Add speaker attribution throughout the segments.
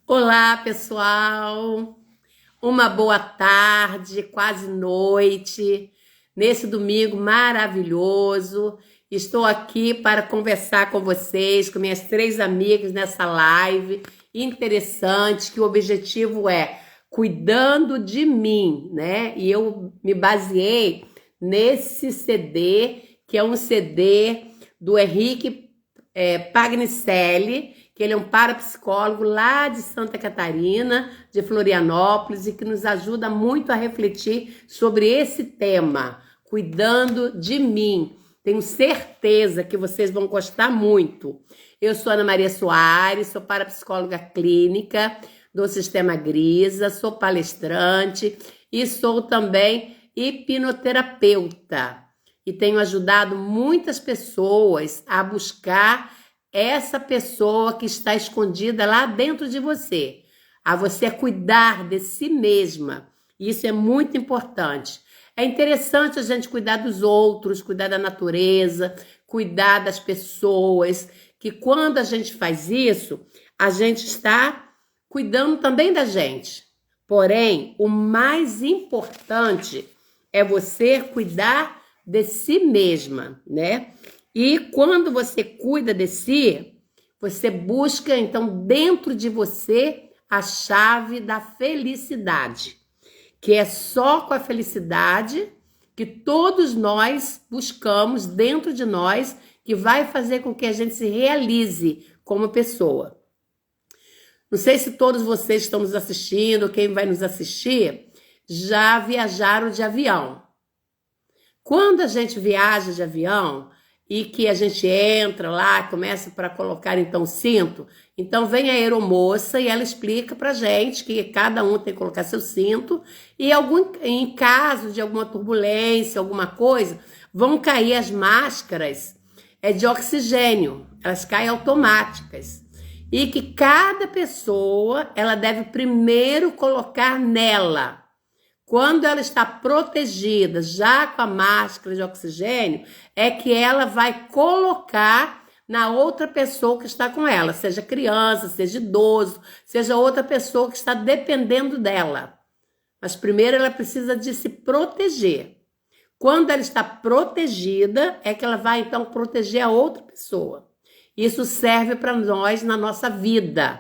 Speaker 1: Olá, pessoal. Uma boa tarde, quase noite, nesse domingo maravilhoso. Estou aqui para conversar com vocês, com minhas três amigas nessa live interessante, que o objetivo é cuidando de mim, né? E eu me baseei nesse CD, que é um CD do Henrique Pagnicelli, que ele é um parapsicólogo lá de Santa Catarina, de Florianópolis, e que nos ajuda muito a refletir sobre esse tema, cuidando de mim. Tenho certeza que vocês vão gostar muito. Eu sou Ana Maria Soares, sou parapsicóloga clínica do Sistema Grisa, sou palestrante e sou também hipnoterapeuta. E tenho ajudado muitas pessoas a buscar essa pessoa que está escondida lá dentro de você, a você cuidar de si mesma. Isso é muito importante. É interessante a gente cuidar dos outros, cuidar da natureza, cuidar das pessoas, que quando a gente faz isso, a gente está cuidando também da gente. Porém, o mais importante é você cuidar de si mesma, né? E quando você cuida de si, você busca, então, dentro de você, a chave da felicidade, que é só com a felicidade que todos nós buscamos dentro de nós, que vai fazer com que a gente se realize como pessoa. Não sei se todos vocês estão nos assistindo, quem vai nos assistir, já viajaram de avião. Quando a gente viaja de avião e que a gente entra lá, começa para colocar então o cinto, então vem a aeromoça e ela explica para gente que cada um tem que colocar seu cinto e em caso de alguma turbulência, alguma coisa, vão cair as máscaras de oxigênio, elas caem automáticas. E que cada pessoa, ela deve primeiro colocar nela. Quando ela está protegida, já com a máscara de oxigênio, é que ela vai colocar na outra pessoa que está com ela, seja criança, seja idoso, seja outra pessoa que está dependendo dela. Mas primeiro ela precisa de se proteger. Quando ela está protegida, é que ela vai então proteger a outra pessoa. Isso serve para nós na nossa vida,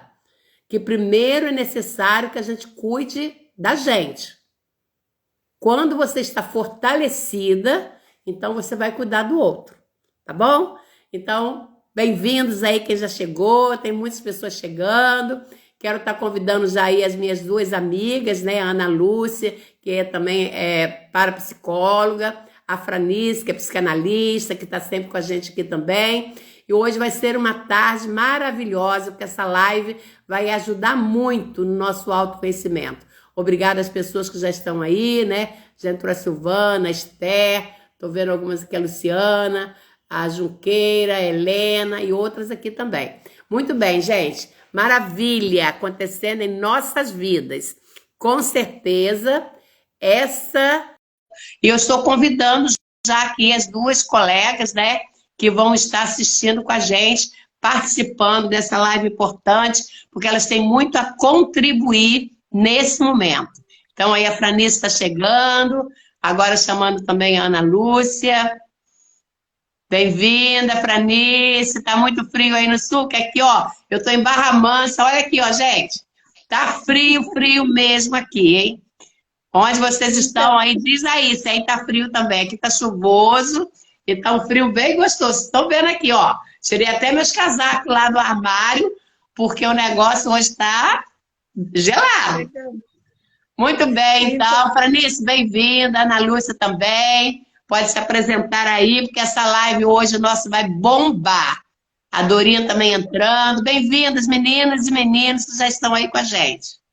Speaker 1: que primeiro é necessário que a gente cuide da gente. Quando você está fortalecida, então você vai cuidar do outro, tá bom? Então, bem-vindos aí quem já chegou, tem muitas pessoas chegando. Quero estar convidando já aí as minhas duas amigas, né? A Ana Lúcia, que também é parapsicóloga, a Franice, que é psicanalista, que está sempre com a gente aqui também. E hoje vai ser uma tarde maravilhosa, porque essa live vai ajudar muito no nosso autoconhecimento. Obrigada às pessoas que já estão aí, né? Já entrou a Silvana, a Esther, tô vendo algumas aqui, a Luciana, a Junqueira, a Helena e outras aqui também. Muito bem, gente. Maravilha acontecendo em nossas vidas. Com certeza, essa... E eu estou convidando já aqui as duas colegas, né? Que vão estar assistindo com a gente, participando dessa live importante, porque elas têm muito a contribuir nesse momento. Então, aí a Franice está chegando, agora chamando também a Ana Lúcia. Bem-vinda, Franice. Tá muito frio aí no sul, que aqui, ó, eu tô em Barra Mansa. Olha aqui, ó, gente. Tá frio, frio mesmo aqui, hein? Onde vocês estão aí, diz aí, se aí tá frio também. Aqui tá chuvoso e tá um frio bem gostoso. Estão vendo aqui, ó. Tirei até meus casacos lá do armário, porque o negócio hoje está gelado. Muito bem, então, Franice, bem-vinda, Ana Lúcia também, pode se apresentar aí, porque essa live hoje nossa vai bombar. A Dorinha também entrando, bem-vindas meninas e meninos que já estão aí com a gente.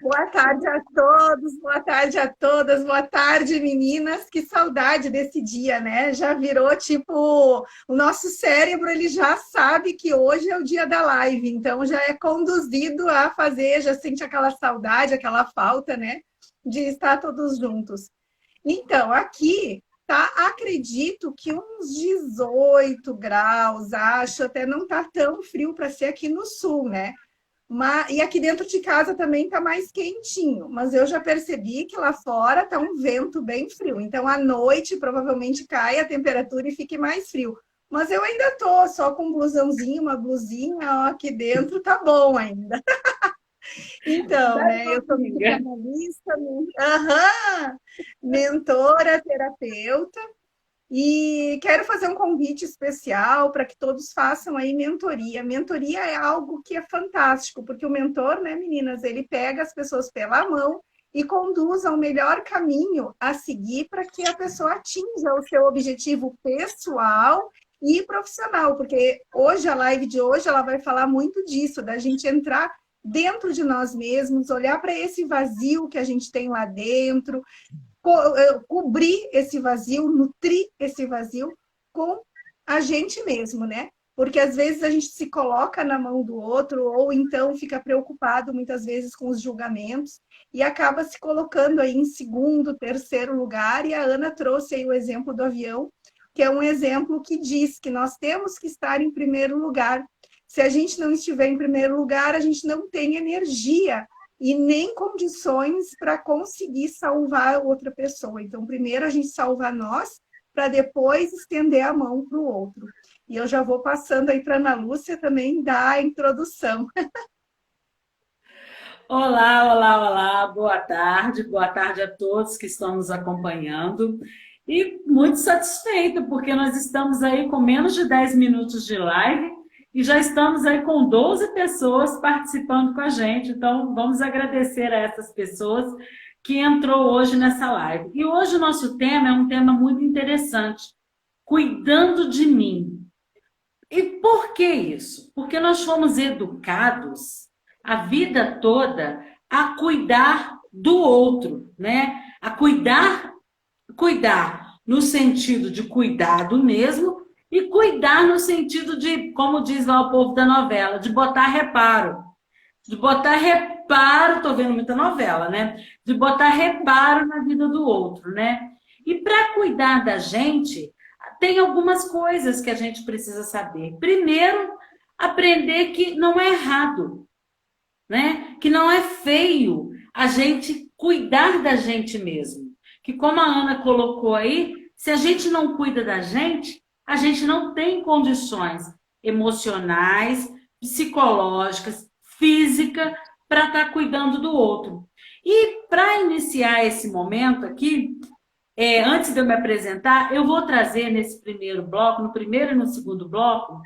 Speaker 2: Boa tarde a todos, boa tarde a todas, boa tarde, meninas. Que saudade desse dia, né? Já virou tipo, o nosso cérebro, ele já sabe que hoje é o dia da live, então já é conduzido a fazer, já sente aquela saudade, aquela falta, né? De estar todos juntos. Então, aqui tá, acredito que uns 18 graus, acho, até não tá tão frio para ser aqui no sul, né? E aqui dentro de casa também está mais quentinho, mas eu já percebi que lá fora está um vento bem frio. Então, à noite, provavelmente cai a temperatura e fique mais frio. Mas eu ainda tô só com um blusãozinho, uma blusinha, ó, aqui dentro tá bom ainda. Então, né, eu sou psicanalista, aham, mentora, terapeuta, e quero fazer um convite especial para que todos façam aí mentoria. Mentoria é algo que é fantástico, porque o mentor, né, meninas, ele pega as pessoas pela mão e conduz ao melhor caminho a seguir para que a pessoa atinja o seu objetivo pessoal e profissional, porque hoje a live de hoje ela vai falar muito disso, da gente entrar dentro de nós mesmos, olhar para esse vazio que a gente tem lá dentro, cobrir esse vazio, nutrir esse vazio com a gente mesmo, né? Porque às vezes a gente se coloca na mão do outro, ou então fica preocupado muitas vezes com os julgamentos e acaba se colocando aí em segundo, terceiro lugar. E a Ana trouxe aí o exemplo do avião, que é um exemplo que diz que nós temos que estar em primeiro lugar. Se a gente não estiver em primeiro lugar, a gente não tem energia e nem condições para conseguir salvar outra pessoa. Então, primeiro a gente salva nós, para depois estender a mão para o outro. E eu já vou passando aí para a Ana Lúcia também dar a introdução.
Speaker 3: Olá, olá, olá, boa tarde a todos que estão nos acompanhando. E muito satisfeita, porque nós estamos aí com menos de 10 minutos de live e já estamos aí com 12 pessoas participando com a gente. Então, vamos agradecer a essas pessoas que entrou hoje nessa live. E hoje o nosso tema é um tema muito interessante, cuidando de mim. E por que isso? Porque nós fomos educados a vida toda a cuidar do outro, né? A cuidar no sentido de cuidado mesmo e cuidar no sentido de, como diz lá o povo da novela, de botar reparo. De botar reparo, tô vendo muita novela, né? De botar reparo na vida do outro, né? E para cuidar da gente, tem algumas coisas que a gente precisa saber. Primeiro, aprender que não é errado, né? Que não é feio a gente cuidar da gente mesmo. Que como a Ana colocou aí, se a gente não cuida da gente, a gente não tem condições emocionais, psicológicas, físicas para estar cuidando do outro. E para iniciar esse momento aqui, antes de eu me apresentar, eu vou trazer nesse primeiro bloco, no primeiro e no segundo bloco,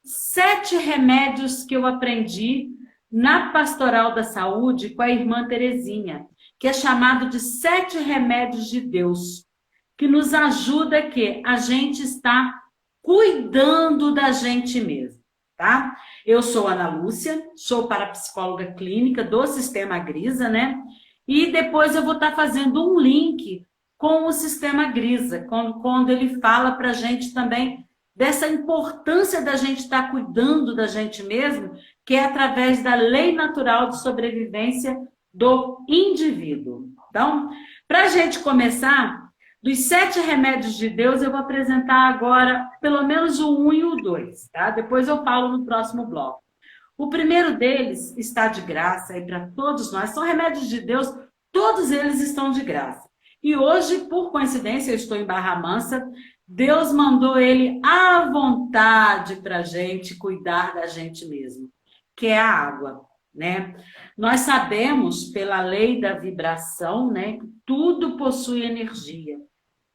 Speaker 3: 7 remédios que eu aprendi na Pastoral da Saúde com a irmã Terezinha, que é chamado de 7 remédios de Deus, que nos ajuda que a gente está cuidando da gente mesmo, tá? Eu sou Ana Lúcia, sou parapsicóloga clínica do Sistema Grisa, né? E depois eu vou estar fazendo um link com o Sistema Grisa, quando ele fala para a gente também dessa importância da gente estar cuidando da gente mesmo, que é através da lei natural de sobrevivência do indivíduo. Então, para a gente começar, dos 7 remédios de Deus, eu vou apresentar agora pelo menos o 1 e o 2, tá? Depois eu falo no próximo bloco. O primeiro deles está de graça aí para todos nós. São remédios de Deus, todos eles estão de graça. E hoje, por coincidência, eu estou em Barra Mansa, Deus mandou ele à vontade para a gente cuidar da gente mesmo, que é a água, né? Nós sabemos, pela lei da vibração, né, que tudo possui energia.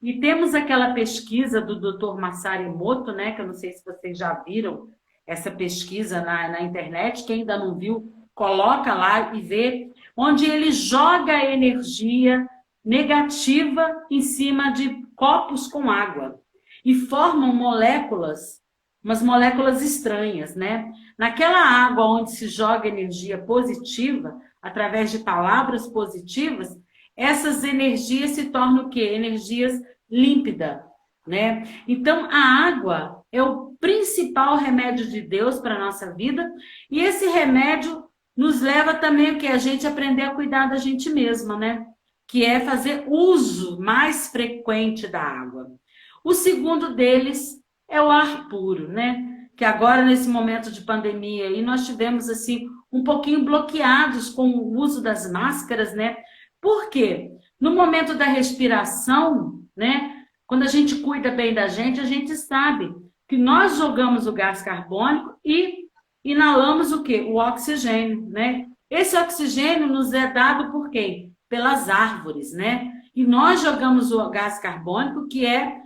Speaker 3: E temos aquela pesquisa do Dr. Masaru Emoto, né, que eu não sei se vocês já viram essa pesquisa na internet, quem ainda não viu, coloca lá e vê, onde ele joga a energia negativa em cima de copos com água e formam moléculas, umas moléculas estranhas, né? Naquela água onde se joga energia positiva, através de palavras positivas, essas energias se tornam o quê? Energias límpidas, né? Então, a água é o principal remédio de Deus para a nossa vida e esse remédio nos leva também o que? A gente aprender a cuidar da gente mesma, né? Que é fazer uso mais frequente da água. O segundo deles é o ar puro, né? Que agora, nesse momento de pandemia, aí, nós tivemos assim um pouquinho bloqueados com o uso das máscaras, né? Por quê? No momento da respiração, né? Quando a gente cuida bem da gente, a gente sabe que nós jogamos o gás carbônico e inalamos o quê? O oxigênio, né? Esse oxigênio nos é dado por quem? Pelas árvores, né? E nós jogamos o gás carbônico que é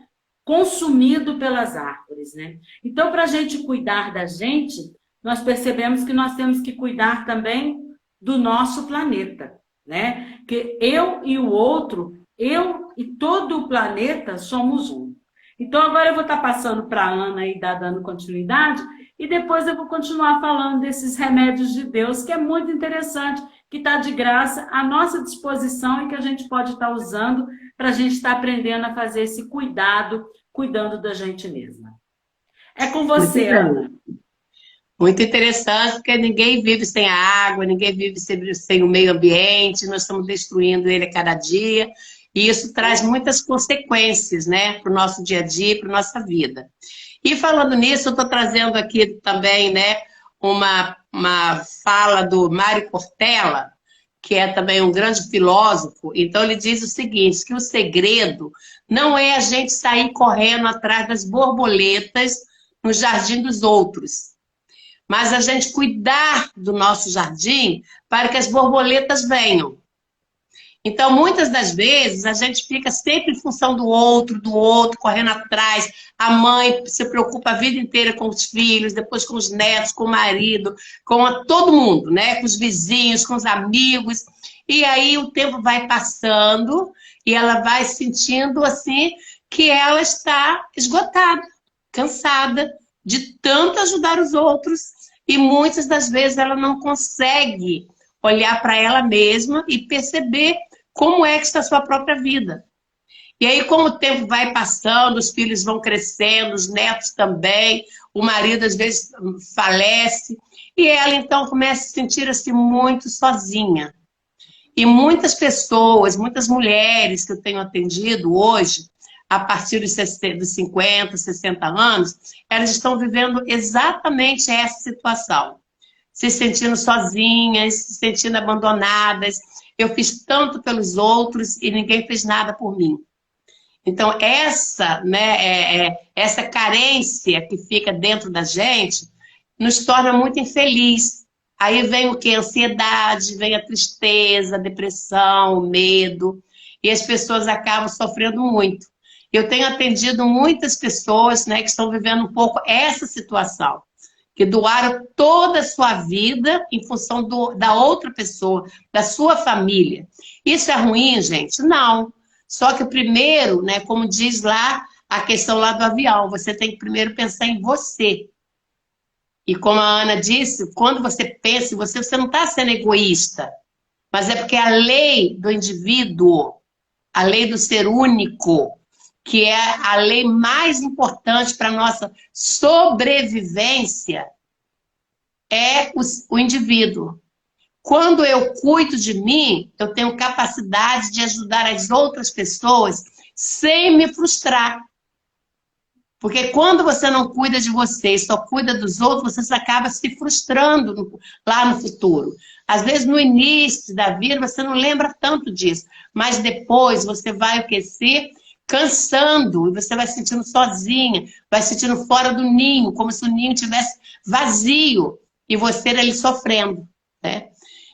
Speaker 3: consumido pelas árvores, né? Então, para a gente cuidar da gente, nós percebemos que nós temos que cuidar também do nosso planeta, né? Que eu e o outro, eu e todo o planeta somos um. Então, agora eu vou estar passando para a Ana e dando continuidade, e depois eu vou continuar falando desses remédios de Deus, que é muito interessante, que está de graça à nossa disposição e que a gente pode estar usando para a gente estar aprendendo a fazer esse cuidado, cuidando da gente mesma. É com você, Ana.
Speaker 1: Muito interessante, porque ninguém vive sem a água, ninguém vive sem o meio ambiente, nós estamos destruindo ele a cada dia, e isso traz muitas consequências, né, para o nosso dia a dia, para a nossa vida. E falando nisso, eu estou trazendo aqui também, né, uma fala do Mário Cortella, que é também um grande filósofo. Então ele diz o seguinte, que o segredo não é a gente sair correndo atrás das borboletas no jardim dos outros, mas a gente cuidar do nosso jardim para que as borboletas venham. Então, muitas das vezes, a gente fica sempre em função do outro, correndo atrás. A mãe se preocupa a vida inteira com os filhos, depois com os netos, com o marido, com todo mundo, né? Com os vizinhos, com os amigos. E aí o tempo vai passando e ela vai sentindo, assim, que ela está esgotada, cansada de tanto ajudar os outros. E muitas das vezes ela não consegue olhar para ela mesma e perceber como é que está a sua própria vida. E aí, como o tempo vai passando, os filhos vão crescendo, os netos também, o marido às vezes falece, e ela então começa a se sentir assim muito sozinha. E muitas pessoas, muitas mulheres que eu tenho atendido hoje, a partir dos 50, 60 anos, elas estão vivendo exatamente essa situação. Se sentindo sozinhas, se sentindo abandonadas. Eu fiz tanto pelos outros e ninguém fez nada por mim. Então, essa carência que fica dentro da gente nos torna muito infeliz. Aí vem o quê? A ansiedade, vem a tristeza, a depressão, o medo, e as pessoas acabam sofrendo muito. Eu tenho atendido muitas pessoas, né, que estão vivendo um pouco essa situação, que doaram toda a sua vida em função da outra pessoa, da sua família. Isso é ruim, gente? Não. Só que primeiro, né, como diz lá a questão lá do avião, você tem que primeiro pensar em você. E como a Ana disse, quando você pensa em você, você não está sendo egoísta, mas é porque a lei do indivíduo, a lei do ser único, que é a lei mais importante para a nossa sobrevivência, é o indivíduo. Quando eu cuido de mim, eu tenho capacidade de ajudar as outras pessoas sem me frustrar. Porque quando você não cuida de você e só cuida dos outros, você acaba se frustrando lá no futuro. Às vezes, no início da vida, você não lembra tanto disso, mas depois você vai aquecer cansando, e você vai se sentindo sozinha, vai se sentindo fora do ninho, como se o ninho estivesse vazio e você ali sofrendo, né?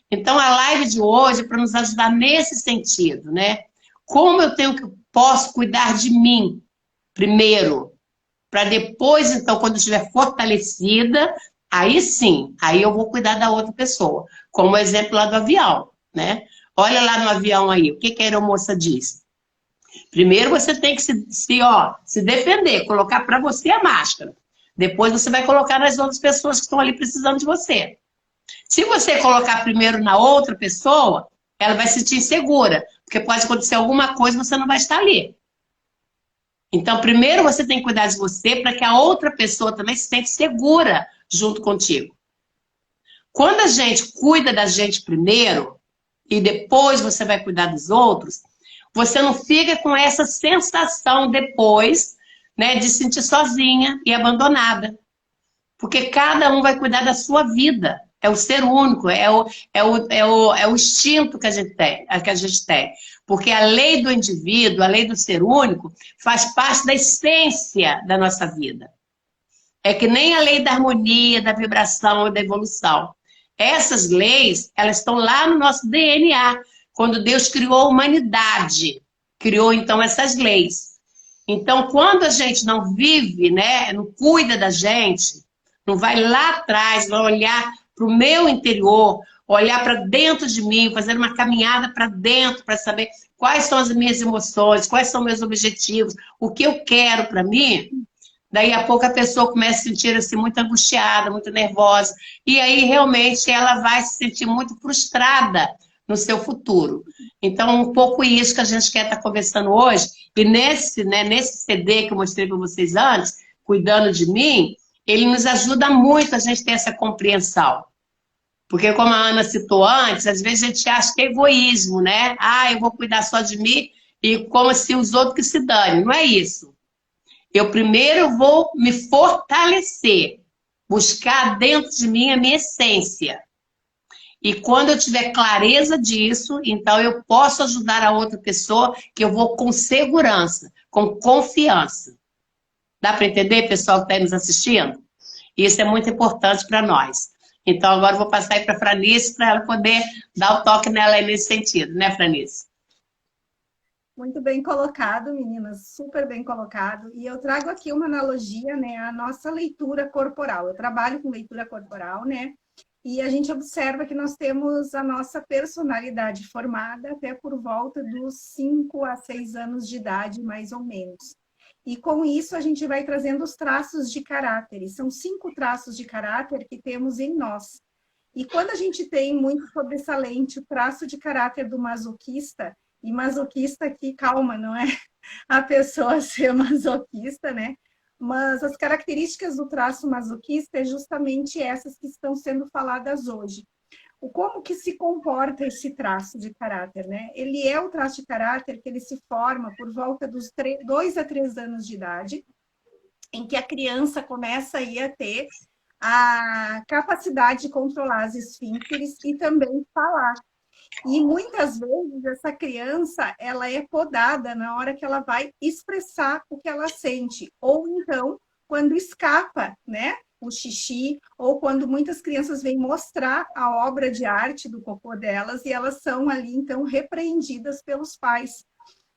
Speaker 1: Então, a live de hoje é para nos ajudar nesse sentido, né? Como eu posso cuidar de mim primeiro, para depois, então, quando eu estiver fortalecida, aí sim, aí eu vou cuidar da outra pessoa. Como o exemplo lá do avião, né? Olha lá no avião aí, o que a aeromoça diz? Primeiro você tem que se defender, colocar para você a máscara. Depois você vai colocar nas outras pessoas que estão ali precisando de você. Se você colocar primeiro na outra pessoa, ela vai se sentir insegura, porque pode acontecer alguma coisa e você não vai estar ali. Então, primeiro você tem que cuidar de você para que a outra pessoa também se sente segura junto contigo. Quando a gente cuida da gente primeiro, e depois você vai cuidar dos outros, você não fica com essa sensação depois, né, de se sentir sozinha e abandonada. Porque cada um vai cuidar da sua vida. É o ser único, é o instinto que a gente tem. Porque a lei do indivíduo, a lei do ser único, faz parte da essência da nossa vida. É que nem a lei da harmonia, da vibração, da evolução. Essas leis, elas estão lá no nosso DNA, quando Deus criou a humanidade. Criou, então, essas leis. Então, quando a gente não vive, né, não cuida da gente, não vai lá atrás, vai olhar para o meu interior, olhar para dentro de mim, fazer uma caminhada para dentro, para saber quais são as minhas emoções, quais são meus objetivos, o que eu quero para mim. Daí a pouco a pessoa começa a se sentir assim, muito angustiada, muito nervosa. E aí realmente ela vai se sentir muito frustrada no seu futuro. Então, um pouco isso que a gente quer estar conversando hoje. E nesse CD que eu mostrei para vocês antes, Cuidando de Mim, ele nos ajuda muito a gente ter essa compreensão. Porque, como a Ana citou antes, às vezes a gente acha que é egoísmo, né? Ah, eu vou cuidar só de mim e como se os outros que se danem. Não é isso. Eu primeiro vou me fortalecer, buscar dentro de mim a minha essência. E quando eu tiver clareza disso, então eu posso ajudar a outra pessoa que eu vou com segurança, com confiança. Dá para entender, pessoal que está aí nos assistindo? Isso é muito importante para nós. Então agora eu vou passar aí para a Franice para ela poder dar o toque nela aí nesse sentido, né, Franice?
Speaker 2: Muito bem colocado, meninas, super bem colocado. E eu trago aqui uma analogia, né, à nossa leitura corporal. Eu trabalho com leitura corporal, né? E a gente observa que nós temos a nossa personalidade formada até por volta dos 5 a 6 anos de idade, mais ou menos. E com isso a gente vai trazendo os traços de caráter. E são 5 traços de caráter que temos em nós. E quando a gente tem muito sobressalente o traço de caráter do masoquista, e masoquista aqui, calma, não é a pessoa ser masoquista, né? Mas as características do traço masoquista é justamente essas que estão sendo faladas hoje. Como que se comporta esse traço de caráter, né? Ele é o traço de caráter que ele se forma por volta dos 2 a 3 anos de idade, em que a criança começa aí a ter a capacidade de controlar as esfíncteres e também falar. E muitas vezes essa criança, ela é podada na hora que ela vai expressar o que ela sente. Ou então, quando escapa, né, o xixi, ou quando muitas crianças vêm mostrar a obra de arte do cocô delas e elas são ali, então, repreendidas pelos pais,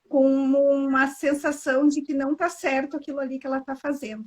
Speaker 2: com uma sensação de que não está certo aquilo ali que ela está fazendo.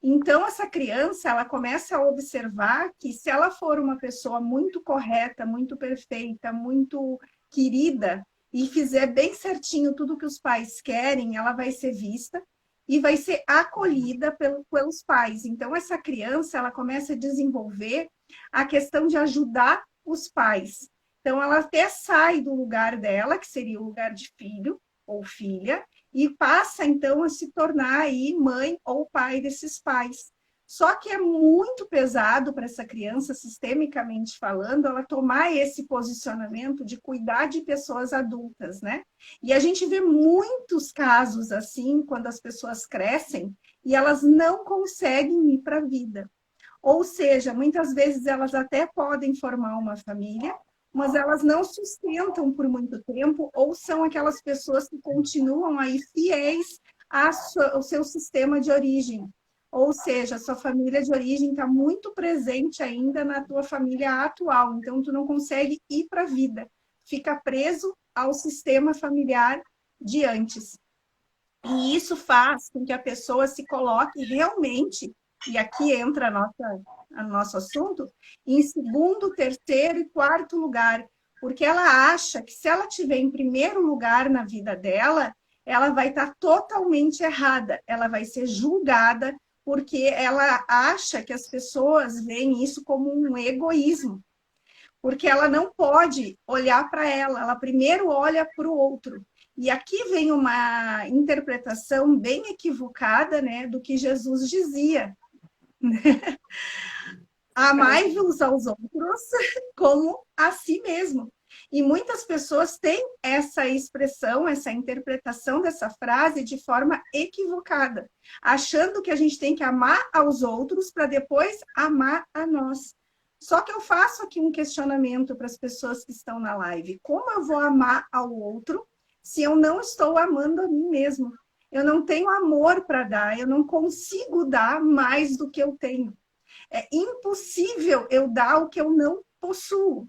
Speaker 2: Então, essa criança, ela começa a observar que se ela for uma pessoa muito correta, muito perfeita, muito querida, e fizer bem certinho tudo que os pais querem, ela vai ser vista e vai ser acolhida pelos pais. Então, essa criança, ela começa a desenvolver a questão de ajudar os pais. Então, ela até sai do lugar dela, que seria o lugar de filho ou filha, e passa, então, a se tornar aí mãe ou pai desses pais. Só que é muito pesado para essa criança, sistemicamente falando, ela tomar esse posicionamento de cuidar de pessoas adultas, né? E a gente vê muitos casos assim, quando as pessoas crescem e elas não conseguem ir para a vida. Ou seja, muitas vezes elas até podem formar uma família, mas elas não sustentam por muito tempo, ou são aquelas pessoas que continuam aí fiéis ao seu sistema de origem. Ou seja, a sua família de origem está muito presente ainda na tua família atual, então tu não consegue ir para a vida, fica preso ao sistema familiar de antes. E isso faz com que a pessoa se coloque realmente, e aqui entra o nosso assunto, em segundo, terceiro e quarto lugar, porque ela acha que se ela estiver em primeiro lugar na vida dela, ela vai estar totalmente errada, ela vai ser julgada, porque ela acha que as pessoas veem isso como um egoísmo, porque ela não pode olhar para ela, ela primeiro olha para o outro. E aqui vem uma interpretação bem equivocada, né, do que Jesus dizia. Amai-vos aos outros como a si mesmo. E muitas pessoas têm essa expressão, essa interpretação dessa frase de forma equivocada, achando que a gente tem que amar aos outros para depois amar a nós. Só que eu faço aqui um questionamento para as pessoas que estão na live. Como eu vou amar ao outro se eu não estou amando a mim mesmo? Eu não tenho amor para dar, eu não consigo dar mais do que eu tenho. É impossível eu dar o que eu não possuo.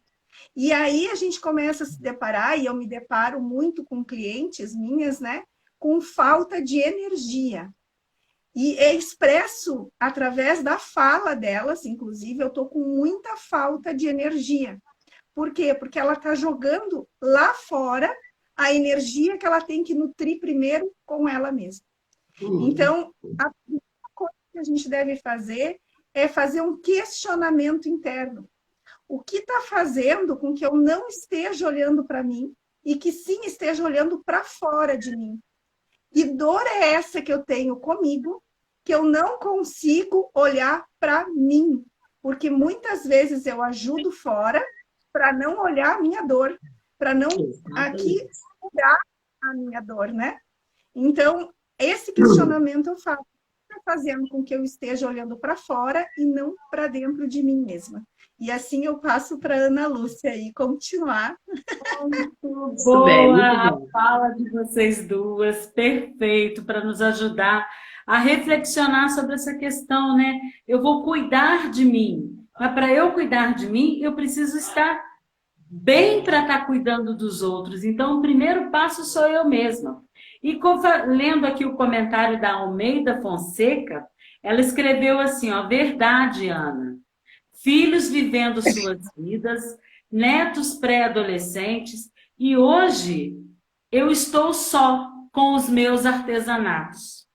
Speaker 2: E aí a gente começa a se deparar, e eu me deparo muito com clientes minhas, né? Com falta de energia. E é expresso através da fala delas, inclusive, eu estou com muita falta de energia. Por quê? Porque ela está jogando lá fora a energia que ela tem que nutrir primeiro com ela mesma. Então, a primeira coisa que a gente deve fazer é fazer um questionamento interno. O que está fazendo com que eu não esteja olhando para mim e que sim esteja olhando para fora de mim? Que dor é essa que eu tenho comigo, que eu não consigo olhar para mim? Porque muitas vezes eu ajudo fora para não olhar a minha dor, para não aqui curar a minha dor, né? Então, esse questionamento eu faço, fazendo com que eu esteja olhando para fora e não para dentro de mim mesma. E assim eu passo para a Ana Lúcia aí continuar.
Speaker 3: Muito boa a fala de vocês duas, perfeito, para nos ajudar a reflexionar sobre essa questão, né? Eu vou cuidar de mim, mas para eu cuidar de mim, eu preciso estar bem para estar cuidando dos outros. Então, o primeiro passo sou eu mesma. E lendo aqui o comentário da Almeida Fonseca, ela escreveu assim, ó, verdade, Ana. Filhos vivendo suas vidas, netos pré-adolescentes, e hoje eu estou só com os meus artesanatos.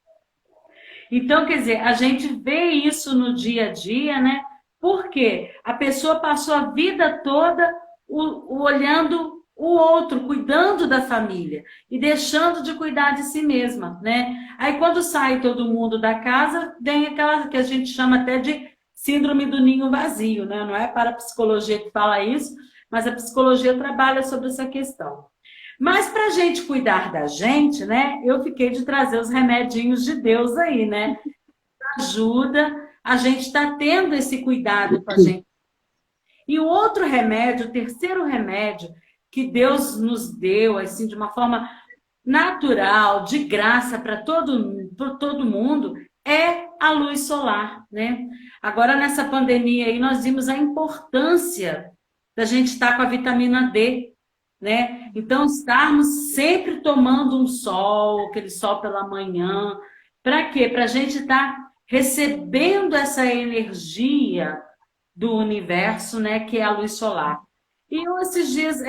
Speaker 3: Então, quer dizer, a gente vê isso no dia a dia, né? Porque a pessoa passou a vida toda olhando o outro, cuidando da família e deixando de cuidar de si mesma, né? Aí quando sai todo mundo da casa, vem aquela que a gente chama até de síndrome do ninho vazio, né? Não é para a psicologia que fala isso, mas a psicologia trabalha sobre essa questão. Mas para a gente cuidar da gente, né? Eu fiquei de trazer os remedinhos de Deus aí, né? Ajuda a gente estar tendo esse cuidado com a gente. E o outro remédio, o terceiro remédio que Deus nos deu, assim, de uma forma natural, de graça para todo mundo, é a luz solar, né? Agora, nessa pandemia aí, nós vimos a importância da gente estar com a vitamina D, né? Então, estarmos sempre tomando um sol, aquele sol pela manhã. Para quê? Para a gente estar recebendo essa energia do universo, né? Que é a luz solar. E eu, esses dias,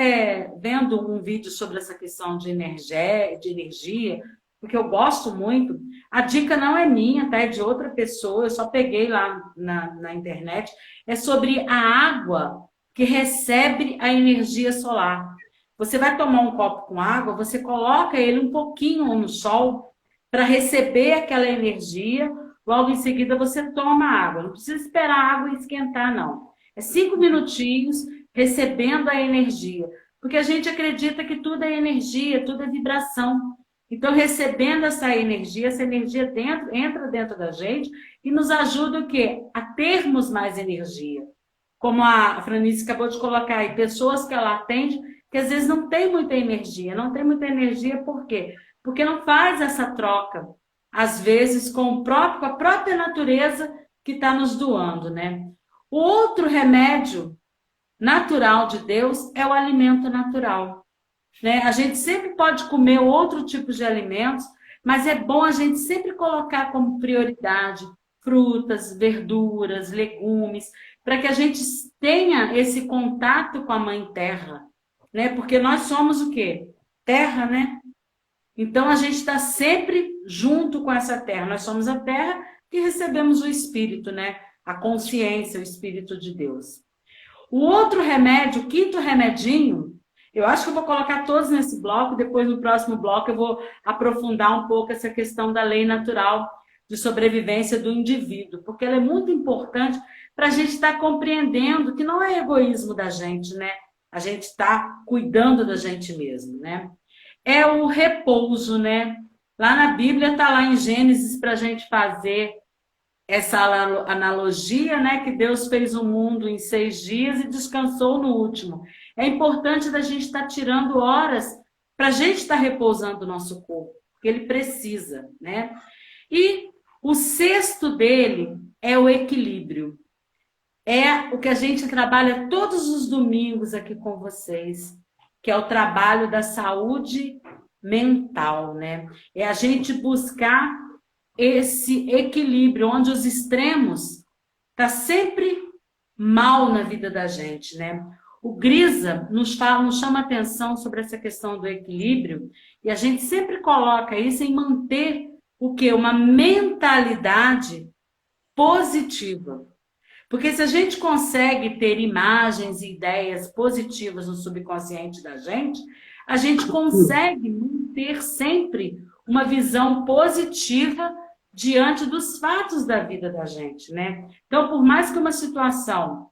Speaker 3: vendo um vídeo sobre essa questão de energia, porque eu gosto muito, a dica não é minha, tá? É de outra pessoa, eu só peguei lá na internet, é sobre a água que recebe a energia solar. Você vai tomar um copo com água, você coloca ele um pouquinho no sol para receber aquela energia, logo em seguida você toma água. Não precisa esperar a água esquentar, não. É 5 minutinhos recebendo a energia. Porque a gente acredita que tudo é energia, tudo é vibração. Então, recebendo essa energia entra dentro da gente e nos ajuda o quê? A termos mais energia. Como a Franice acabou de colocar aí, pessoas que ela atende que às vezes não tem muita energia. Não tem muita energia por quê? Porque não faz essa troca, às vezes, com a própria natureza que está nos doando, né? O outro remédio natural de Deus é o alimento natural, né? A gente sempre pode comer outro tipo de alimentos, mas é bom a gente sempre colocar como prioridade frutas, verduras, legumes, para que a gente tenha esse contato com a Mãe Terra, né? Porque nós somos o quê? Terra, né? Então a gente está sempre junto com essa terra. Nós somos a terra que recebemos o Espírito, né? A consciência, o Espírito de Deus. O outro remédio, o quinto remedinho, eu acho que eu vou colocar todos nesse bloco, depois no próximo bloco eu vou aprofundar um pouco essa questão da lei natural de sobrevivência do indivíduo, porque ela é muito importante para a gente estar compreendendo que não é egoísmo da gente, né? A gente está cuidando da gente mesmo, né? É o repouso, né? Lá na Bíblia está lá em Gênesis para a gente fazer essa analogia, né, que Deus fez o mundo em 6 dias e descansou no último. É importante da gente estar tirando horas para a gente estar repousando o nosso corpo, porque ele precisa, né? E o sexto dele é o equilíbrio. É o que a gente trabalha todos os domingos aqui com vocês, que é o trabalho da saúde mental, né? É a gente buscar esse equilíbrio, onde os extremos tá sempre mal na vida da gente, né? O Grisa nos chama atenção sobre essa questão do equilíbrio, e a gente sempre coloca isso em manter o quê? Uma mentalidade positiva. Porque se a gente consegue ter imagens e ideias positivas no subconsciente da gente, a gente consegue manter sempre uma visão positiva diante dos fatos da vida da gente, né? Então, por mais que uma situação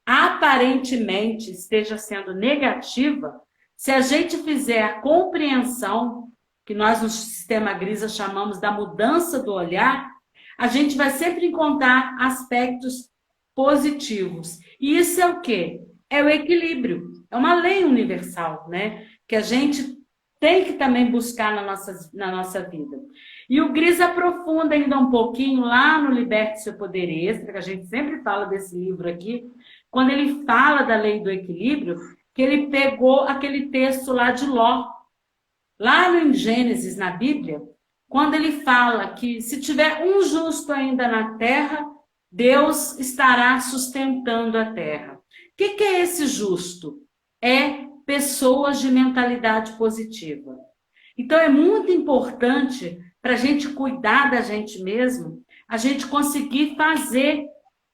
Speaker 3: aparentemente esteja sendo negativa, se a gente fizer a compreensão, que nós no Sistema Grisa chamamos da mudança do olhar, a gente vai sempre encontrar aspectos positivos. E isso é o quê? É o equilíbrio. É uma lei universal, né? Que a gente tem que também buscar na nossa vida. E o Gris aprofunda ainda um pouquinho lá no Liberte Seu Poder Extra, que a gente sempre fala desse livro aqui, quando ele fala da lei do equilíbrio, que ele pegou aquele texto lá de Ló, lá no Gênesis, na Bíblia, quando ele fala que se tiver um justo ainda na terra, Deus estará sustentando a terra. O que é esse justo? É pessoas de mentalidade positiva. Então é muito importante para a gente cuidar da gente mesmo, a gente conseguir fazer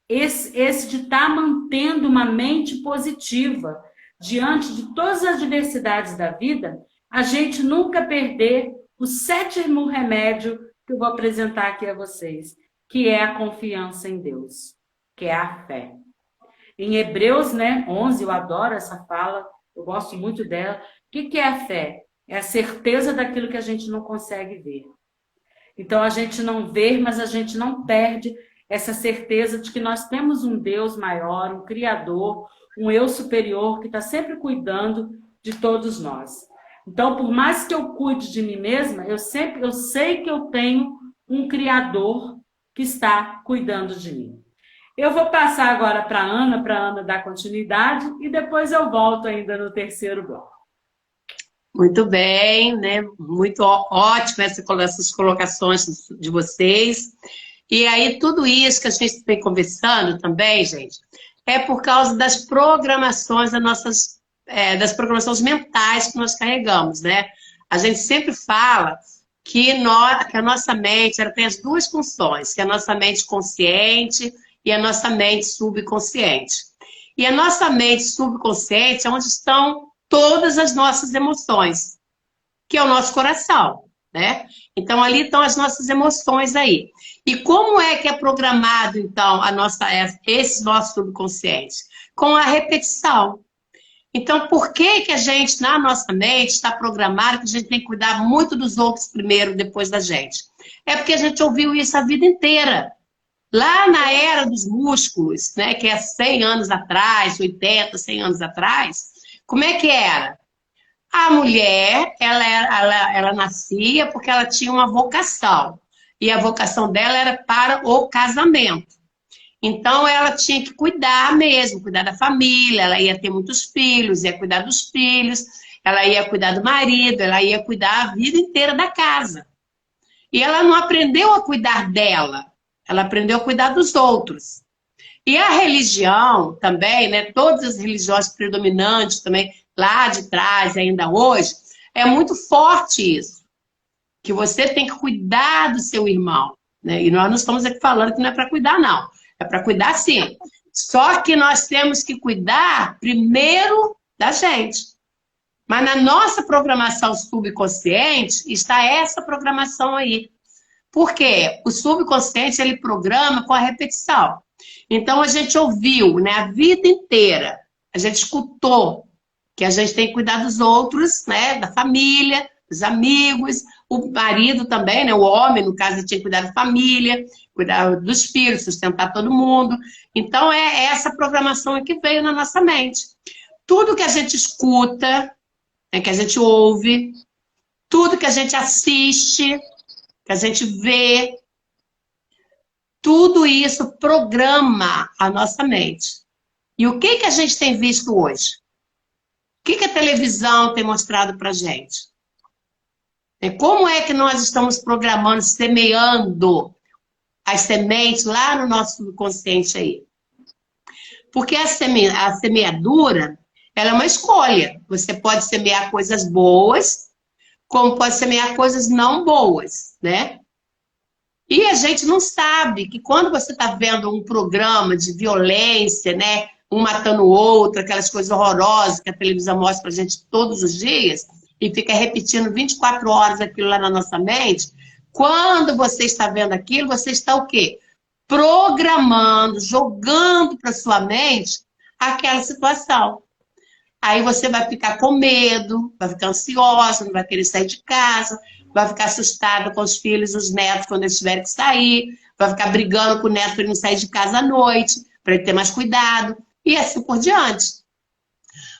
Speaker 3: esse de estar mantendo uma mente positiva diante de todas as adversidades da vida, a gente nunca perder o 7º remédio que eu vou apresentar aqui a vocês, que é a confiança em Deus, que é a fé. Em Hebreus, né, 11, eu adoro essa fala, eu gosto muito dela. O que é a fé? É a certeza daquilo que a gente não consegue ver. Então, a gente não vê, mas a gente não perde essa certeza de que nós temos um Deus maior, um Criador, um eu superior que está sempre cuidando de todos nós. Então, por mais que eu cuide de mim mesma, eu sei que eu tenho um Criador que está cuidando de mim. Eu vou passar agora para a Ana dar continuidade, e depois eu volto ainda no terceiro bloco.
Speaker 1: Muito bem, né? Muito ótimo essas colocações de vocês. E aí, tudo isso que a gente vem conversando também, gente, é por causa das programações das programações mentais que nós carregamos, né? A gente sempre fala que a nossa mente ela tem as duas funções, que é a nossa mente consciente e a nossa mente subconsciente. E a nossa mente subconsciente é onde estão todas as nossas emoções, que é o nosso coração, né? Então, ali estão as nossas emoções aí. E como é que é programado, então, esse nosso subconsciente? Com a repetição. Então, por que a gente, na nossa mente, está programado que a gente tem que cuidar muito dos outros primeiro, depois da gente? É porque a gente ouviu isso a vida inteira. Lá na era dos músculos, né, que é 100 anos atrás, 80, 100 anos atrás, como é que era? A mulher, ela nascia porque ela tinha uma vocação. E a vocação dela era para o casamento. Então, ela tinha que cuidar mesmo, cuidar da família, ela ia ter muitos filhos, ia cuidar dos filhos, ela ia cuidar do marido, ela ia cuidar a vida inteira da casa. E ela não aprendeu a cuidar dela, ela aprendeu a cuidar dos outros. E a religião também, né, todas as religiões predominantes também, lá de trás, ainda hoje, é muito forte isso. Que você tem que cuidar do seu irmão, né? E nós não estamos aqui falando que não é para cuidar, não. É para cuidar, sim. Só que nós temos que cuidar primeiro da gente. Mas na nossa programação subconsciente está essa programação aí. Por quê? O subconsciente, ele programa com a repetição. Então, a gente ouviu, né, a vida inteira, a gente escutou que a gente tem que cuidar dos outros, né, da família, dos amigos, o marido também, né, o homem, no caso, tinha que cuidar da família, cuidar dos filhos, sustentar todo mundo. Então, é essa programação que veio na nossa mente. Tudo que a gente escuta, né, que a gente ouve, tudo que a gente assiste, que a gente vê, tudo isso programa a nossa mente. E o que a gente tem visto hoje? O que a televisão tem mostrado para a gente? Como é que nós estamos programando, semeando as sementes lá no nosso subconsciente aí? Porque a semeadura, ela é uma escolha. Você pode semear coisas boas, como pode semear coisas não boas, né? E a gente não sabe que quando você está vendo um programa de violência, né? Um matando o outro, aquelas coisas horrorosas que a televisão mostra pra gente todos os dias, e fica repetindo 24 horas aquilo lá na nossa mente, quando você está vendo aquilo, você está o quê? Programando, jogando para sua mente aquela situação. Aí você vai ficar com medo, vai ficar ansiosa, não vai querer sair de casa, vai ficar assustada com os filhos, os netos, quando eles tiverem que sair, vai ficar brigando com o neto para ele não sair de casa à noite, para ele ter mais cuidado, e assim por diante.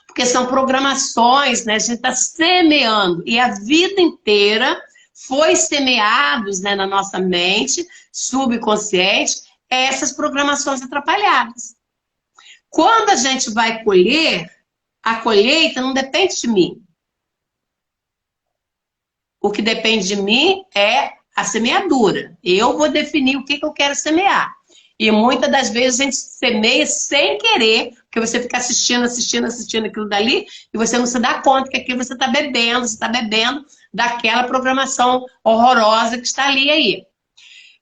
Speaker 1: Porque são programações, né? A gente está semeando, e a vida inteira foi semeados, né, na nossa mente subconsciente essas programações atrapalhadas. Quando a gente vai colher, a colheita não depende de mim. O que depende de mim é a semeadura. Eu vou definir o que eu quero semear. E muitas das vezes a gente semeia sem querer, porque você fica assistindo aquilo dali, e você não se dá conta que aquilo você está bebendo daquela programação horrorosa que está ali aí.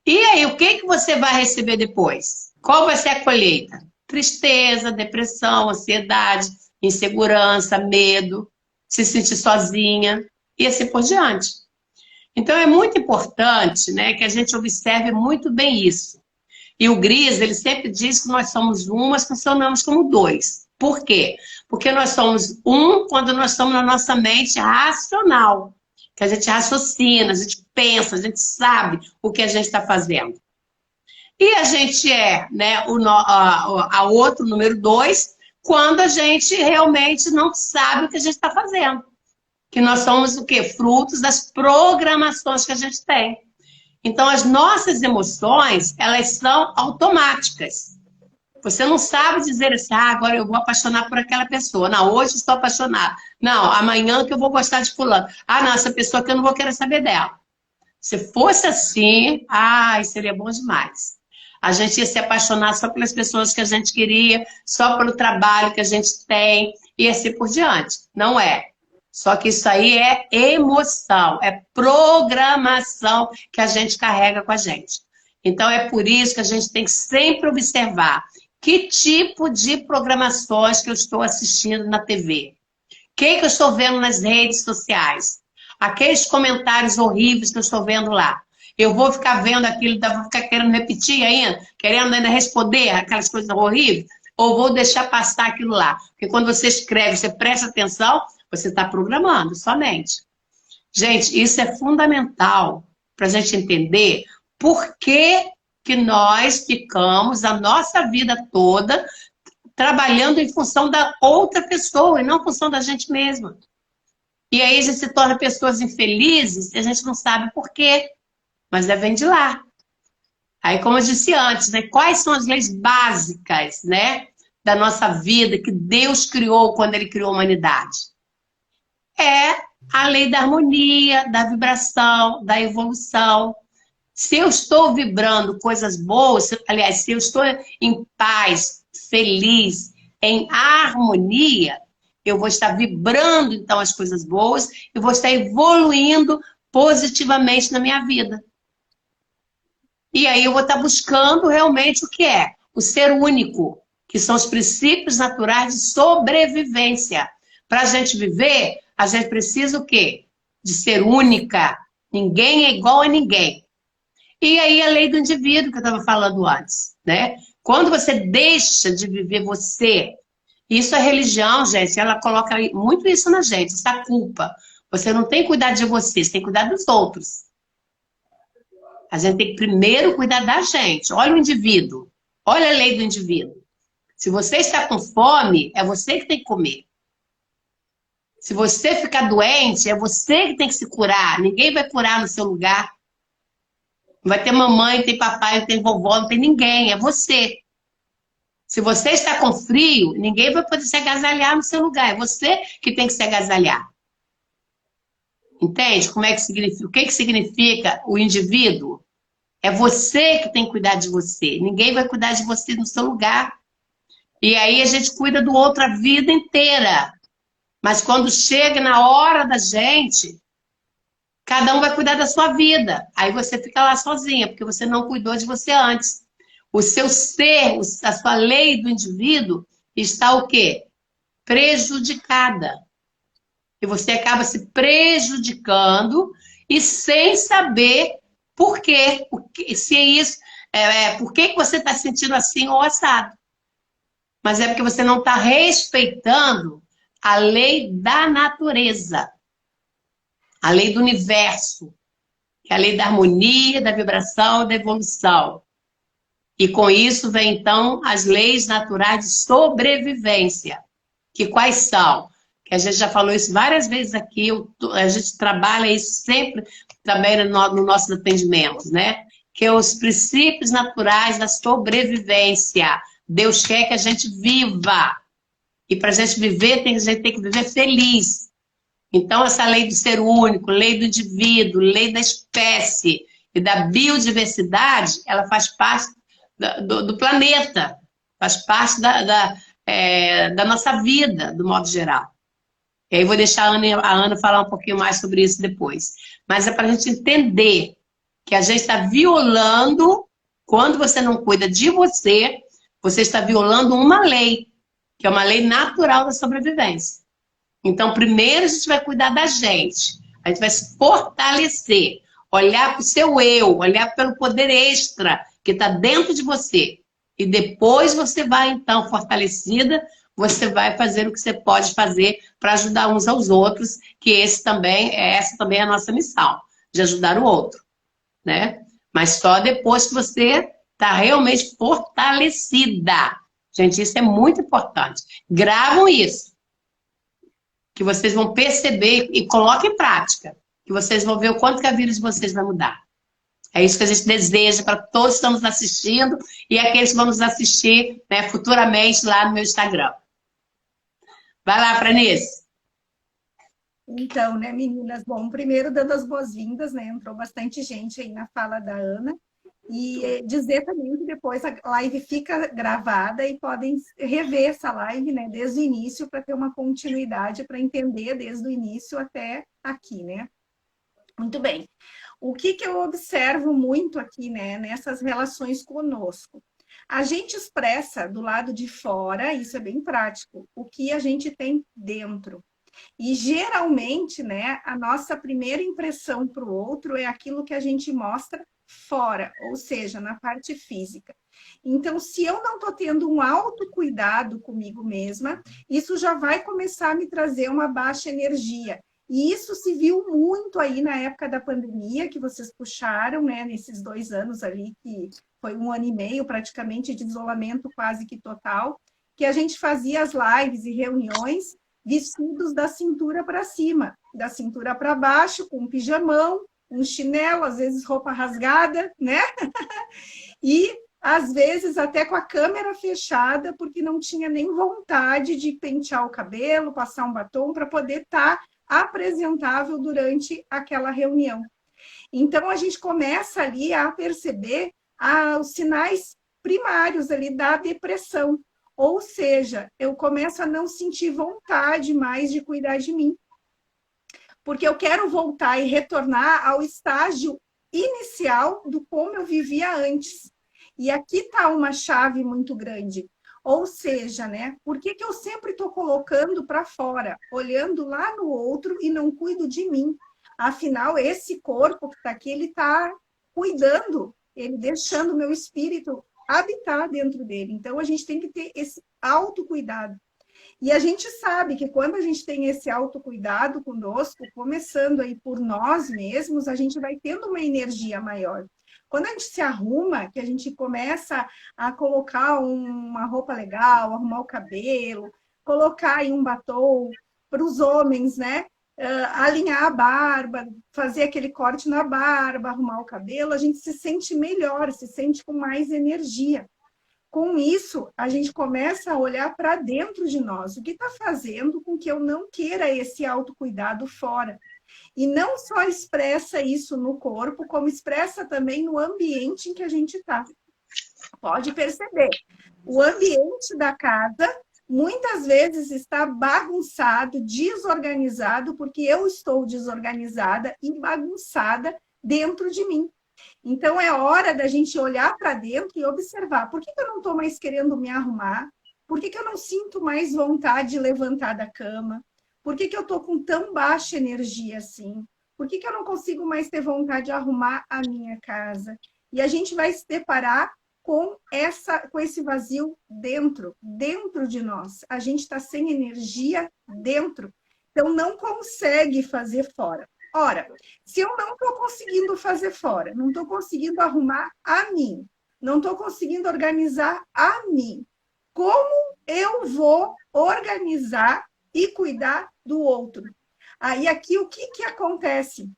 Speaker 1: E aí, o que você vai receber depois? Qual vai ser a colheita? Tristeza, depressão, ansiedade, insegurança, medo, se sentir sozinha, e assim por diante. Então, é muito importante, né, que a gente observe muito bem isso. E o Gris, ele sempre diz que nós somos um, mas funcionamos como dois. Por quê? Porque nós somos um quando nós estamos na nossa mente racional. Que a gente raciocina, a gente pensa, a gente sabe o que a gente está fazendo. E a gente é, né, a outro, número 2, quando a gente realmente não sabe o que a gente está fazendo. Que nós somos o quê? Frutos das programações que a gente tem. Então, as nossas emoções, elas são automáticas. Você não sabe dizer assim, agora eu vou apaixonar por aquela pessoa. Não, hoje estou apaixonada. Não, amanhã que eu vou gostar de fulano. Não, essa pessoa que eu não vou querer saber dela. Se fosse assim, seria bom demais. A gente ia se apaixonar só pelas pessoas que a gente queria, só pelo trabalho que a gente tem, e assim por diante. Não é. Só que isso aí é emoção, é programação que a gente carrega com a gente. Então é por isso que a gente tem que sempre observar que tipo de programações que eu estou assistindo na TV. O que eu estou vendo nas redes sociais. Aqueles comentários horríveis que eu estou vendo lá. Eu vou ficar vendo aquilo, vou ficar querendo repetir ainda, querendo ainda responder aquelas coisas horríveis, ou vou deixar passar aquilo lá. Porque quando você escreve, você presta atenção, você está programando somente. Gente, isso é fundamental para a gente entender por que nós ficamos a nossa vida toda trabalhando em função da outra pessoa e não em função da gente mesma. E aí a gente se torna pessoas infelizes e a gente não sabe por quê, mas vem de lá. Aí, como eu disse antes, né, quais são as leis básicas, né, da nossa vida que Deus criou quando Ele criou a humanidade? É a lei da harmonia, da vibração, da evolução. Se eu estou vibrando coisas boas, aliás, se eu estou em paz, feliz, em harmonia, eu vou estar vibrando, então, as coisas boas e vou estar evoluindo positivamente na minha vida. E aí eu vou estar buscando realmente o que é? O ser único, que são os princípios naturais de sobrevivência. Para a gente viver, a gente precisa o quê? De ser única. Ninguém é igual a ninguém. E aí a lei do indivíduo que eu estava falando antes, né? Quando você deixa de viver você, isso é religião, gente, ela coloca muito isso na gente, essa culpa. Você não tem que cuidar de você, você tem que cuidar dos outros. A gente tem que primeiro cuidar da gente. Olha o indivíduo. Olha a lei do indivíduo. Se você está com fome, é você que tem que comer. Se você ficar doente, é você que tem que se curar. Ninguém vai curar no seu lugar. Não vai ter mamãe, não tem papai, não tem vovó, não tem ninguém. É você. Se você está com frio, ninguém vai poder se agasalhar no seu lugar. É você que tem que se agasalhar. Entende? Como é que significa? O que significa o indivíduo? É você que tem que cuidar de você. Ninguém vai cuidar de você no seu lugar. E aí a gente cuida do outro a vida inteira. Mas quando chega na hora da gente, cada um vai cuidar da sua vida. Aí você fica lá sozinha, porque você não cuidou de você antes. O seu ser, a sua lei do indivíduo está o quê? Prejudicada. E você acaba se prejudicando e sem saber por quê. Se é isso, por que você está sentindo assim ou assado. Mas é porque você não está respeitando a lei da natureza, a lei do universo, que é a lei da harmonia, da vibração, da evolução. E com isso vem, então, as leis naturais de sobrevivência. Que quais são? Que a gente já falou isso várias vezes aqui, a gente trabalha isso sempre também no nossos atendimentos, né? Que é os princípios naturais da sobrevivência. Deus quer que a gente viva. E para a gente viver, a gente tem que viver feliz. Então, essa lei do ser único, lei do indivíduo, lei da espécie e da biodiversidade, ela faz parte do planeta, faz parte da nossa vida, do modo geral. E aí vou deixar a Ana falar um pouquinho mais sobre isso depois. Mas é para a gente entender que a gente está violando, quando você não cuida de você, você está violando uma lei, que é uma lei natural da sobrevivência. Então, primeiro a gente vai cuidar da gente. A gente vai se fortalecer, olhar para o seu eu, olhar pelo poder extra que está dentro de você. E depois você vai, então, fortalecida, você vai fazer o que você pode fazer para ajudar uns aos outros, que essa também é a nossa missão, de ajudar o outro, né? Mas só depois que você está realmente fortalecida. Gente, isso é muito importante. Gravam isso, que vocês vão perceber e coloquem em prática, que vocês vão ver o quanto que a vida de vocês vai mudar. É isso que a gente deseja para todos que estão nos assistindo e aqueles que vão nos assistir, né, futuramente lá no meu Instagram. Vai lá, Franice.
Speaker 2: Então, né, meninas? Bom, primeiro dando as boas-vindas, né? Entrou bastante gente aí na fala da Ana. E dizer também que depois a live fica gravada e podem rever essa live, né, desde o início para ter uma continuidade, para entender desde o início até aqui, né? Muito bem. O que eu observo muito aqui, né, nessas relações conosco? A gente expressa do lado de fora, isso é bem prático, o que a gente tem dentro. E geralmente, né, a nossa primeira impressão para o outro é aquilo que a gente mostra fora, ou seja, na parte física. Então, se eu não estou tendo um autocuidado comigo mesma, isso já vai começar a me trazer uma baixa energia. E isso se viu muito aí na época da pandemia, que vocês puxaram, né, nesses 2 anos ali, que foi 1 ano e meio praticamente de isolamento quase que total, que a gente fazia as lives e reuniões vestidos da cintura para cima, da cintura para baixo, com um pijamão, um chinelo, às vezes roupa rasgada, né? E às vezes até com a câmera fechada, porque não tinha nem vontade de pentear o cabelo, passar um batom para poder estar apresentável durante aquela reunião. Então a gente começa ali a perceber os sinais primários ali da depressão. Ou seja, eu começo a não sentir vontade mais de cuidar de mim. Porque eu quero voltar e retornar ao estágio inicial do como eu vivia antes. E aqui está uma chave muito grande. Ou seja, né? Por que eu sempre estou colocando para fora, olhando lá no outro e não cuido de mim? Afinal, esse corpo que está aqui, ele está cuidando, ele deixando o meu espírito habitar dentro dele. Então, a gente tem que ter esse autocuidado. E a gente sabe que quando a gente tem esse autocuidado conosco, começando aí por nós mesmos, a gente vai tendo uma energia maior. Quando a gente se arruma, que a gente começa a colocar uma roupa legal, arrumar o cabelo, colocar aí um batom para os homens, né? Alinhar a barba, fazer aquele corte na barba, arrumar o cabelo, a gente se sente melhor, se sente com mais energia. Com isso, a gente começa a olhar para dentro de nós. O que está fazendo com que eu não queira esse autocuidado fora? E não só expressa isso no corpo, como expressa também no ambiente em que a gente está. Pode perceber, o ambiente da casa muitas vezes está bagunçado, desorganizado, porque eu estou desorganizada e bagunçada dentro de mim. Então, é hora da gente olhar para dentro e observar. Por que eu não estou mais querendo me arrumar? Por que eu não sinto mais vontade de levantar da cama? Por que eu estou com tão baixa energia assim? Por que eu não consigo mais ter vontade de arrumar a minha casa? E a gente vai se deparar com esse vazio dentro de nós. A gente está sem energia dentro. Então, não consegue fazer fora. Ora, se eu não estou conseguindo fazer fora, não estou conseguindo arrumar a mim, não estou conseguindo organizar a mim, como eu vou organizar e cuidar do outro? Aí aqui o que acontece?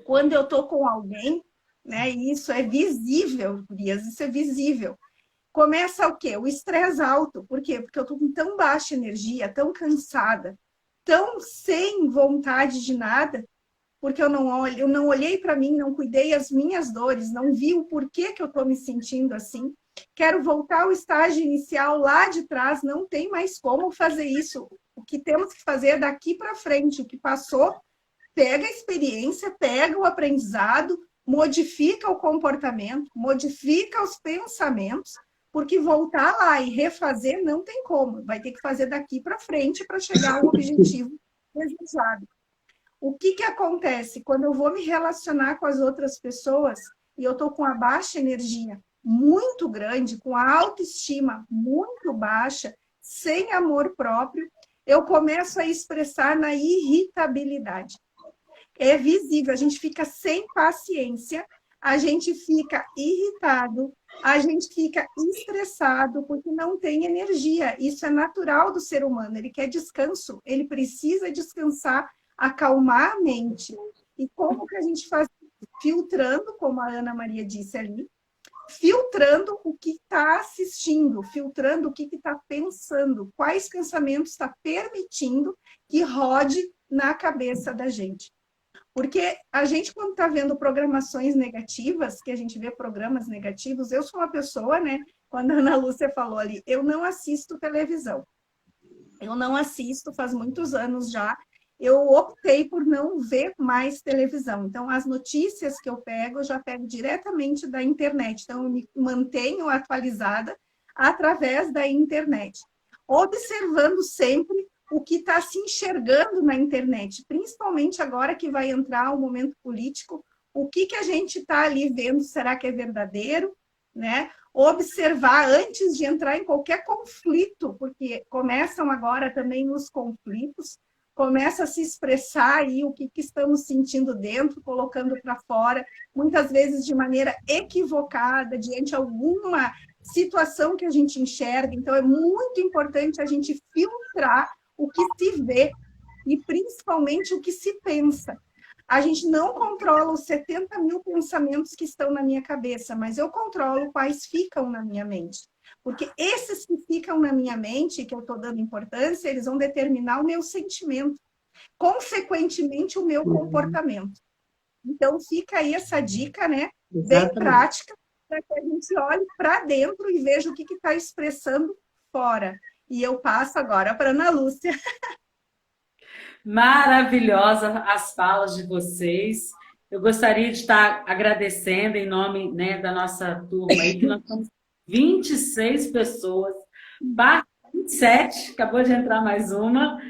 Speaker 2: Quando eu estou com alguém, né, e isso é visível, gurias, isso é visível. Começa o quê? O estresse alto. Por quê? Porque eu estou com tão baixa energia, tão cansada, tão sem vontade de nada, porque eu não olhei para mim, não cuidei as minhas dores, não vi o porquê que eu estou me sentindo assim. Quero voltar ao estágio inicial lá de trás, não tem mais como fazer isso. O que temos que fazer é daqui para frente. O que passou, pega a experiência, pega o aprendizado, modifica o comportamento, modifica os pensamentos, porque voltar lá e refazer não tem como. Vai ter que fazer daqui para frente para chegar ao objetivo desejado. O que acontece quando eu vou me relacionar com as outras pessoas e eu estou com a baixa energia muito grande, com a autoestima muito baixa, sem amor próprio, eu começo a expressar na irritabilidade. É visível, a gente fica sem paciência, a gente fica irritado, a gente fica estressado porque não tem energia. Isso é natural do ser humano, ele quer descanso, ele precisa descansar, acalmar a mente. E como que a gente faz? Filtrando, como a Ana Maria disse ali, filtrando o que está assistindo, filtrando o que está pensando, quais pensamentos está permitindo que rode na cabeça da gente. Porque a gente, quando está vendo programações negativas, que a gente vê programas negativos, eu sou uma pessoa, né? Quando a Ana Lúcia falou ali, eu não assisto televisão. Eu não assisto, faz muitos anos já. Eu optei por não ver mais televisão. Então, as notícias que eu já pego diretamente da internet. Então, eu me mantenho atualizada através da internet. Observando sempre o que está se enxergando na internet, principalmente agora que vai entrar o momento político, o que a gente está ali vendo, será que é verdadeiro? Né? Observar antes de entrar em qualquer conflito, porque começam agora também os conflitos, começa a se expressar aí o que estamos sentindo dentro, colocando para fora, muitas vezes de maneira equivocada, diante de alguma situação que a gente enxerga. Então, é muito importante a gente filtrar o que se vê e principalmente o que se pensa. A gente não controla os 70 mil pensamentos que estão na minha cabeça, mas eu controlo quais ficam na minha mente. Porque esses que ficam na minha mente, que eu estou dando importância, eles vão determinar o meu sentimento, consequentemente o meu comportamento. Então fica aí essa dica, né? Bem prática, para que a gente olhe para dentro e veja o que está expressando fora. E eu passo agora para a Ana Lúcia.
Speaker 3: Maravilhosa as falas de vocês. Eu gostaria de estar agradecendo em nome, né, da nossa turma aí, que nós somos 26 pessoas, 27, acabou de entrar mais uma,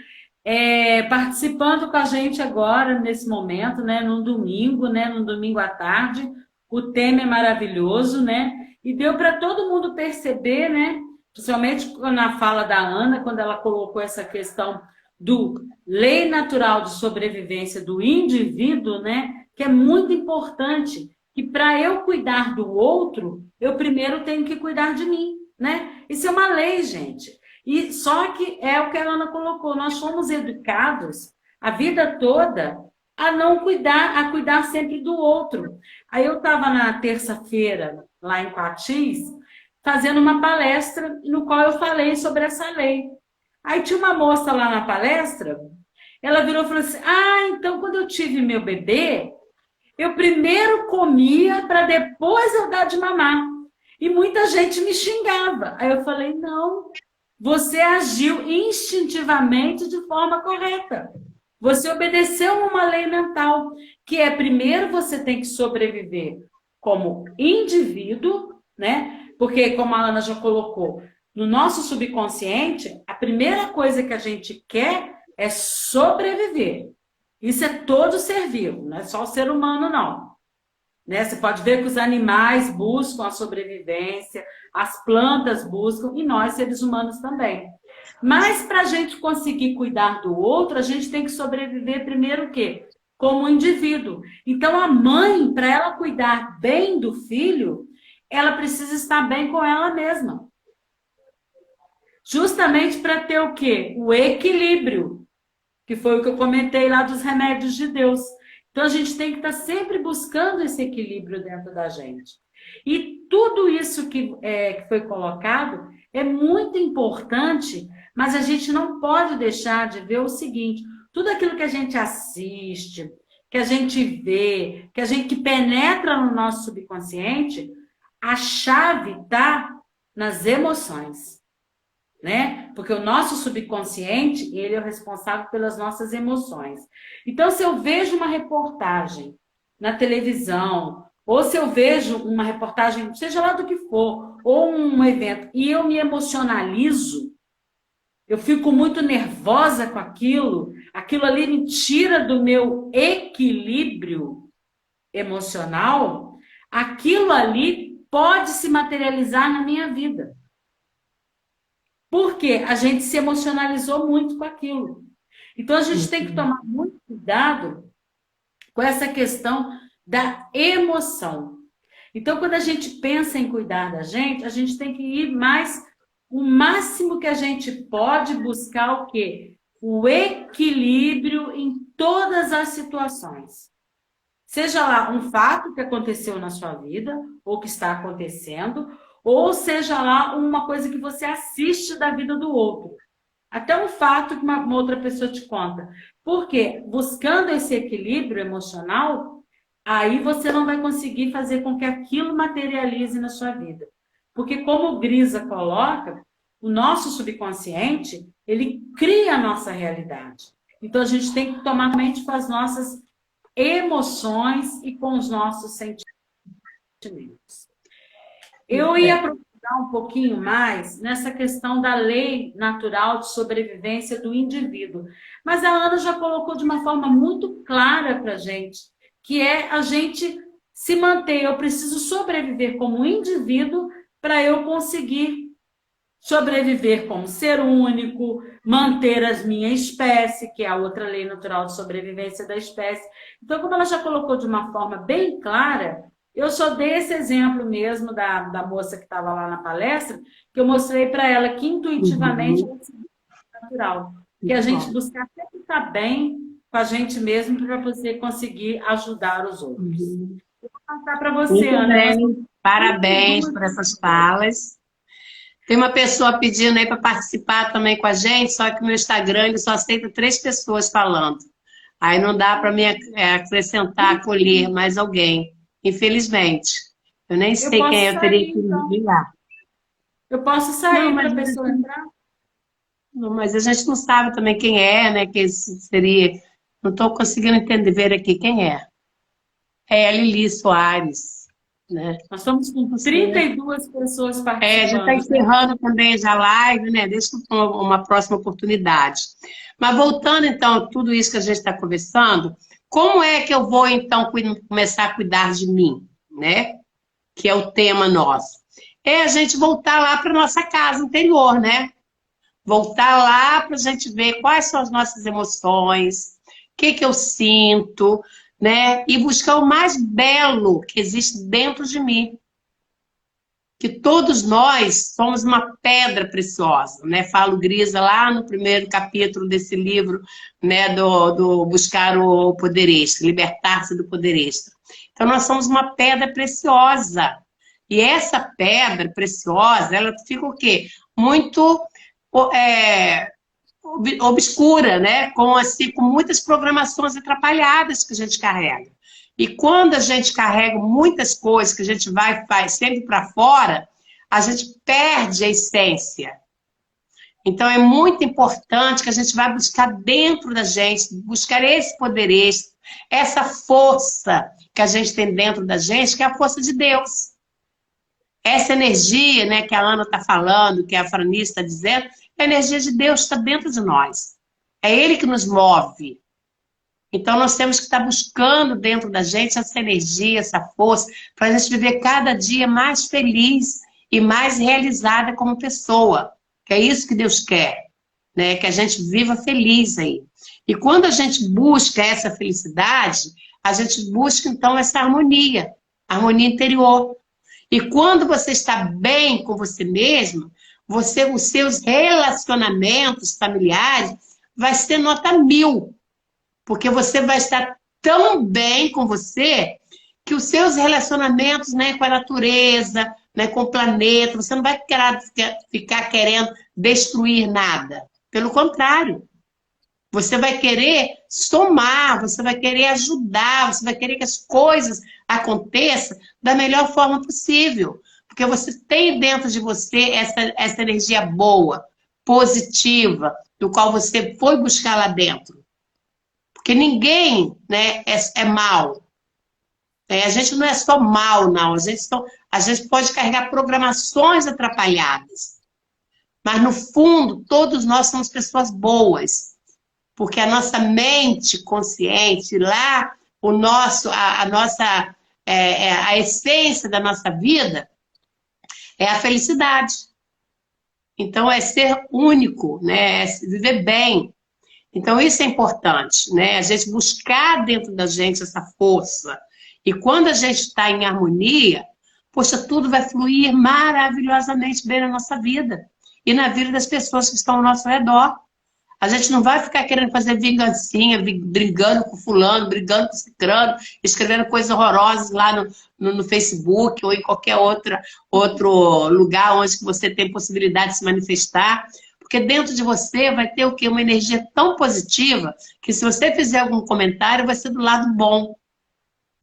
Speaker 3: participando com a gente agora, nesse momento, né, num domingo à tarde. O tema é maravilhoso, né? E deu para todo mundo perceber, né, principalmente na fala da Ana, quando ela colocou essa questão do lei natural de sobrevivência do indivíduo, né? Que é muito importante, que para eu cuidar do outro, eu primeiro tenho que cuidar de mim, né? Isso é uma lei, gente. E só que é o que a Ana colocou, nós fomos educados a vida toda a não cuidar, a cuidar sempre do outro. Aí eu estava na terça-feira, lá em Coatis, fazendo uma palestra no qual eu falei sobre essa lei. Aí tinha uma moça lá na palestra, ela virou e falou assim, então quando eu tive meu bebê, eu primeiro comia para depois eu dar de mamar. E muita gente me xingava. Aí eu falei, não, você agiu instintivamente de forma correta. Você obedeceu uma lei mental, que é primeiro você tem que sobreviver como indivíduo, né? Porque, como a Ana já colocou, no nosso subconsciente, a primeira coisa que a gente quer é sobreviver. Isso é todo ser vivo, não é só o ser humano, não. Né? Você pode ver que os animais buscam a sobrevivência, as plantas buscam, e nós, seres humanos, também. Mas para a gente conseguir cuidar do outro, a gente tem que sobreviver primeiro o quê? Como indivíduo. Então, a mãe, para ela cuidar bem do filho, ela precisa estar bem com ela mesma. Justamente para ter o quê? O equilíbrio, que foi o que eu comentei lá dos remédios de Deus. Então, a gente tem que estar sempre buscando esse equilíbrio dentro da gente. E tudo isso que foi colocado é muito importante, mas a gente não pode deixar de ver o seguinte, tudo aquilo que a gente assiste, que a gente vê, que penetra no nosso subconsciente, a chave está nas emoções, né? Porque o nosso subconsciente, ele é o responsável pelas nossas emoções. Então, se eu vejo uma reportagem na televisão, ou se eu vejo uma reportagem, seja lá do que for, ou um evento, e eu me emocionalizo, eu fico muito nervosa com aquilo ali me tira do meu equilíbrio emocional, aquilo ali pode se materializar na minha vida. Porque a gente se emocionalizou muito com aquilo. Então, a gente tem que tomar muito cuidado com essa questão da emoção. Então, quando a gente pensa em cuidar da gente, a gente tem que ir mais, o máximo que a gente pode buscar o quê? O equilíbrio em todas as situações. Seja lá um fato que aconteceu na sua vida, ou que está acontecendo, ou seja lá uma coisa que você assiste da vida do outro. Até um fato que uma outra pessoa te conta. Por quê? Buscando esse equilíbrio emocional, aí você não vai conseguir fazer com que aquilo materialize na sua vida. Porque como o Grisa coloca, o nosso subconsciente, ele cria a nossa realidade. Então a gente tem que tomar mente com as nossas emoções e com os nossos sentimentos. Eu ia aprofundar um pouquinho mais nessa questão da lei natural de sobrevivência do indivíduo. Mas a Ana já colocou de uma forma muito clara para a gente, que é a gente se manter. Eu preciso sobreviver como indivíduo para eu conseguir sobreviver como ser único, manter a minha espécie, que é a outra lei natural de sobrevivência da espécie. Então, como ela já colocou de uma forma bem clara, eu só dei esse exemplo mesmo da moça que estava lá na palestra, que eu mostrei para ela que intuitivamente é natural. Que a gente buscar sempre estar bem com a gente mesmo para você conseguir ajudar os outros. Vou passar para você, Ana.
Speaker 1: Bem. Parabéns por essas falas. Tem uma pessoa pedindo aí para participar também com a gente, só que o meu Instagram ele só aceita 3 pessoas falando. Aí não dá para me acrescentar, acolher mais alguém. Infelizmente. Eu nem sei quem eu teria que ligar.
Speaker 3: Eu posso sair para a pessoa entrar?
Speaker 1: Não, mas a gente não sabe também quem é, né? Que seria. Não estou conseguindo entender ver aqui quem é. É a Lili Soares. Né?
Speaker 3: Nós estamos com 32 pessoas participando.
Speaker 1: Já está encerrando também já a live, né? Deixa uma próxima oportunidade. Mas voltando, então, a tudo isso que a gente está conversando, como é que eu vou, então, começar a cuidar de mim, né? Que é o tema nosso. é a gente voltar lá para nossa casa interior, né? Voltar lá para a gente ver quais são as nossas emoções, o que que eu sinto, né? E buscar o mais belo que existe dentro de mim. Que todos nós somos uma pedra preciosa, né? Fala o Grisa lá no primeiro capítulo desse livro, né? Do Buscar o Poder Extra, Libertar-se do Poder Extra. Então, nós somos uma pedra preciosa. E essa pedra preciosa, ela fica o quê? Muito obscura, né? Com muitas programações atrapalhadas que a gente carrega. E quando a gente carrega muitas coisas que a gente faz sempre para fora, a gente perde a essência. Então é muito importante que a gente vá buscar dentro da gente, buscar esse poder extra, essa força que a gente tem dentro da gente, que é a força de Deus. Essa energia, né, que a Ana está falando, que a Franice está dizendo, a energia de Deus está dentro de nós. É Ele que nos move. Então, nós temos que estar buscando dentro da gente essa energia, essa força, para a gente viver cada dia mais feliz e mais realizada como pessoa. Que é isso que Deus quer, né? Que a gente viva feliz aí. E quando a gente busca essa felicidade, a gente busca, então, essa harmonia interior. E quando você está bem com você mesmo, os seus relacionamentos familiares vai ser nota 1000. Porque você vai estar tão bem com você que os seus relacionamentos, né, com a natureza, né, com o planeta, você não vai ficar querendo destruir nada. Pelo contrário, você vai querer somar, você vai querer ajudar, você vai querer que as coisas aconteçam da melhor forma possível. Porque você tem dentro de você essa energia boa, positiva, do qual você foi buscar lá dentro. Porque ninguém, né, é mal. A gente não é só mal, não. A gente pode carregar programações atrapalhadas. Mas, no fundo, todos nós somos pessoas boas. Porque a nossa mente consciente, lá, a essência da nossa vida é a felicidade. Então, é ser único, né? É viver bem. Então, isso é importante, né? A gente buscar dentro da gente essa força. E quando a gente está em harmonia, poxa, tudo vai fluir maravilhosamente bem na nossa vida. E na vida das pessoas que estão ao nosso redor. A gente não vai ficar querendo fazer vingancinha, brigando com fulano, brigando com ciclano, escrevendo coisas horrorosas lá no Facebook ou em qualquer outro lugar onde você tem possibilidade de se manifestar. Porque dentro de você vai ter o quê? Uma energia tão positiva que se você fizer algum comentário, vai ser do lado bom.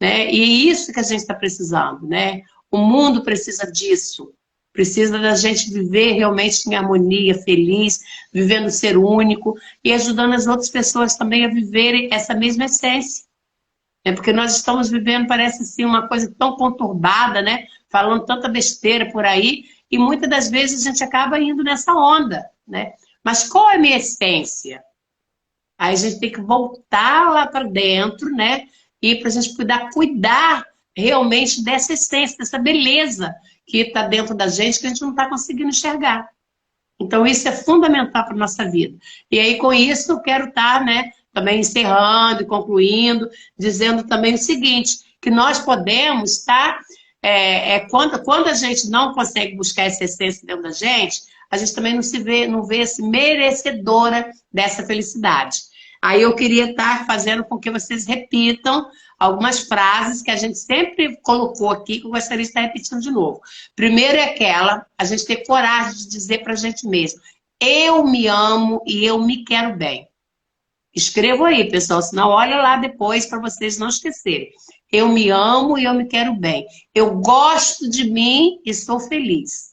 Speaker 1: Né? E é isso que a gente está precisando. Né? O mundo precisa disso. Precisa da gente viver realmente em harmonia, feliz, vivendo ser único e ajudando as outras pessoas também a viverem essa mesma essência. Porque nós estamos vivendo, parece assim, uma coisa tão conturbada, né? Falando tanta besteira por aí, e muitas das vezes a gente acaba indo nessa onda, né? Mas qual é a minha essência? Aí a gente tem que voltar lá para dentro, né? E para a gente cuidar realmente dessa essência, dessa beleza que está dentro da gente, que a gente não está conseguindo enxergar. Então, isso é fundamental para a nossa vida. E aí, com isso, eu quero estar, né, também encerrando e concluindo, dizendo também o seguinte, que nós podemos estar, quando a gente não consegue buscar essa essência dentro da gente, a gente também não vê-se merecedora dessa felicidade. Aí eu queria estar fazendo com que vocês repitam algumas frases que a gente sempre colocou aqui, que eu gostaria de estar repetindo de novo. Primeiro é a gente ter coragem de dizer para a gente mesmo, eu me amo e eu me quero bem. Escrevam aí, pessoal, senão olha lá depois para vocês não esquecerem. Eu me amo e eu me quero bem. Eu gosto de mim e sou feliz.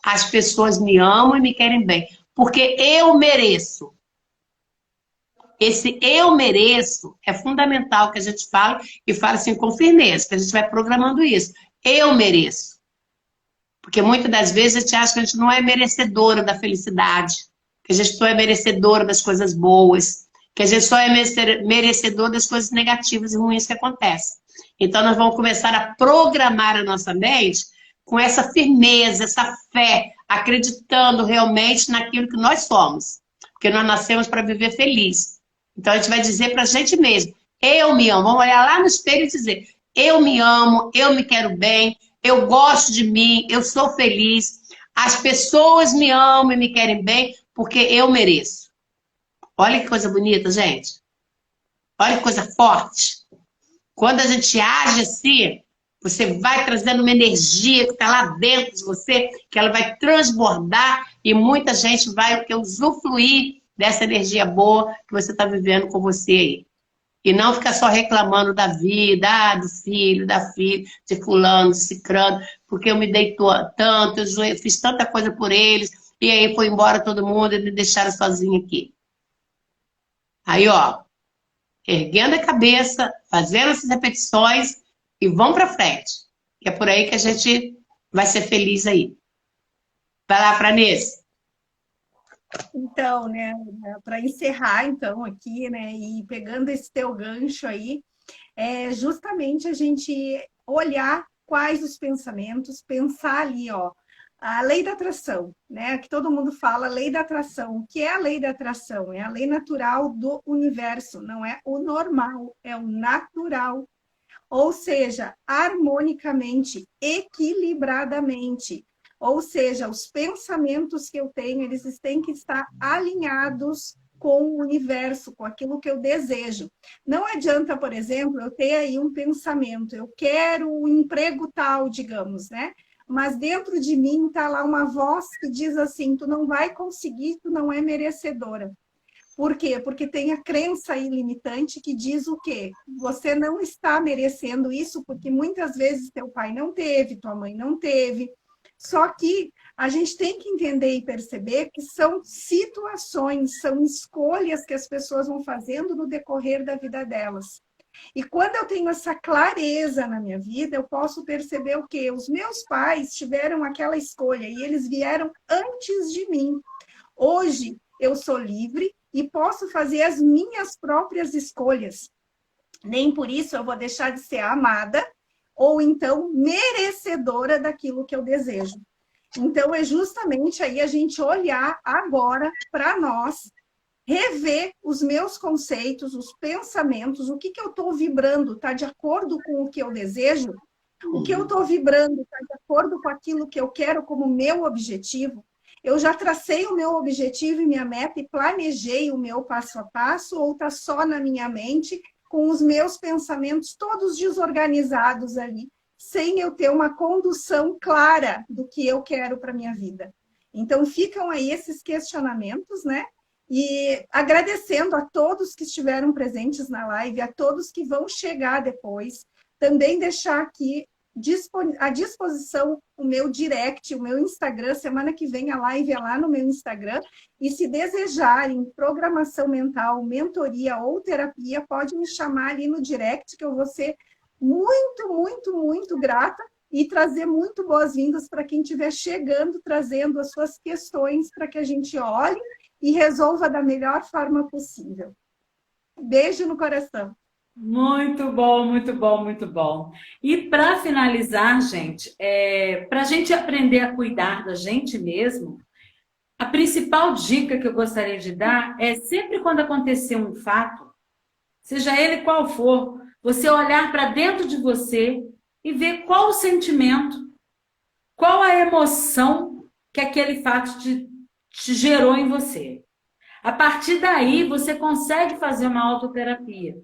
Speaker 1: As pessoas me amam e me querem bem, porque eu mereço. Esse eu mereço é fundamental que a gente fale e fale assim com firmeza, que a gente vai programando isso. Eu mereço. Porque muitas das vezes a gente acha que a gente não é merecedora da felicidade, que a gente só é merecedora das coisas boas, que a gente só é merecedora das coisas negativas e ruins que acontecem. Então nós vamos começar a programar a nossa mente com essa firmeza, essa fé, acreditando realmente naquilo que nós somos. Porque nós nascemos para viver feliz. Então a gente vai dizer para a gente mesmo, eu me amo. Vamos olhar lá no espelho e dizer, eu me amo, eu me quero bem, eu gosto de mim, eu sou feliz. As pessoas me amam e me querem bem porque eu mereço. Olha que coisa bonita, gente. Olha que coisa forte. Quando a gente age assim, você vai trazendo uma energia que está lá dentro de você, que ela vai transbordar e muita gente vai usufruir dessa energia boa que você está vivendo com você aí. E não ficar só reclamando da vida, do filho, da filha, de fulano, de cicrano, porque eu me dei tanto, eu fiz tanta coisa por eles, e aí foi embora todo mundo e me deixaram sozinha aqui. Aí, ó, erguendo a cabeça, fazendo essas repetições e vão para frente. Que é por aí que a gente vai ser feliz aí. Vai lá, Franês.
Speaker 2: Então, né, para encerrar, então, aqui, né, e pegando esse teu gancho aí, é justamente a gente olhar quais os pensamentos, pensar ali, ó, a lei da atração, né, que todo mundo fala, lei da atração. O que é a lei da atração? É a lei natural do universo, não é o normal, é o natural. Ou seja, harmonicamente, equilibradamente. Ou seja, os pensamentos que eu tenho, eles têm que estar alinhados com o universo, com aquilo que eu desejo. Não adianta, por exemplo, eu ter aí um pensamento, eu quero um emprego tal, digamos, né? Mas dentro de mim está lá uma voz que diz assim, tu não vai conseguir, tu não é merecedora. Por quê? Porque tem a crença ilimitante que diz o quê? Você não está merecendo isso porque muitas vezes teu pai não teve, tua mãe não teve. Só que a gente tem que entender e perceber que são situações, são escolhas que as pessoas vão fazendo no decorrer da vida delas. E quando eu tenho essa clareza na minha vida, eu posso perceber o quê? Os meus pais tiveram aquela escolha e eles vieram antes de mim. Hoje eu sou livre e posso fazer as minhas próprias escolhas. Nem por isso eu vou deixar de ser amada ou então merecedora daquilo que eu desejo. Então é justamente aí a gente olhar agora para nós, rever os meus conceitos, os pensamentos, o que eu estou vibrando, está de acordo com o que eu desejo? O que eu estou vibrando está de acordo com aquilo que eu quero como meu objetivo? Eu já tracei o meu objetivo e minha meta e planejei o meu passo a passo ou está só na minha mente com os meus pensamentos todos desorganizados ali, sem eu ter uma condução clara do que eu quero para a minha vida? Então ficam aí esses questionamentos, né? E agradecendo a todos que estiveram presentes na live, a todos que vão chegar depois, também deixar aqui à disposição o meu direct, o meu Instagram. Semana que vem a live é lá no meu Instagram. E se desejarem programação mental, mentoria ou terapia, pode me chamar ali no direct, que eu vou ser muito, muito, muito grata e trazer muito boas-vindas para quem estiver chegando, trazendo as suas questões para que a gente olhe e resolva da melhor forma possível. Beijo no coração.
Speaker 3: Muito bom, muito bom, muito bom. E para finalizar, gente, para a gente aprender a cuidar da gente mesmo, a principal dica que eu gostaria de dar é sempre quando acontecer um fato, seja ele qual for, você olhar para dentro de você e ver qual o sentimento, qual a emoção que aquele fato te gerou em você. A partir daí, você consegue fazer uma autoterapia.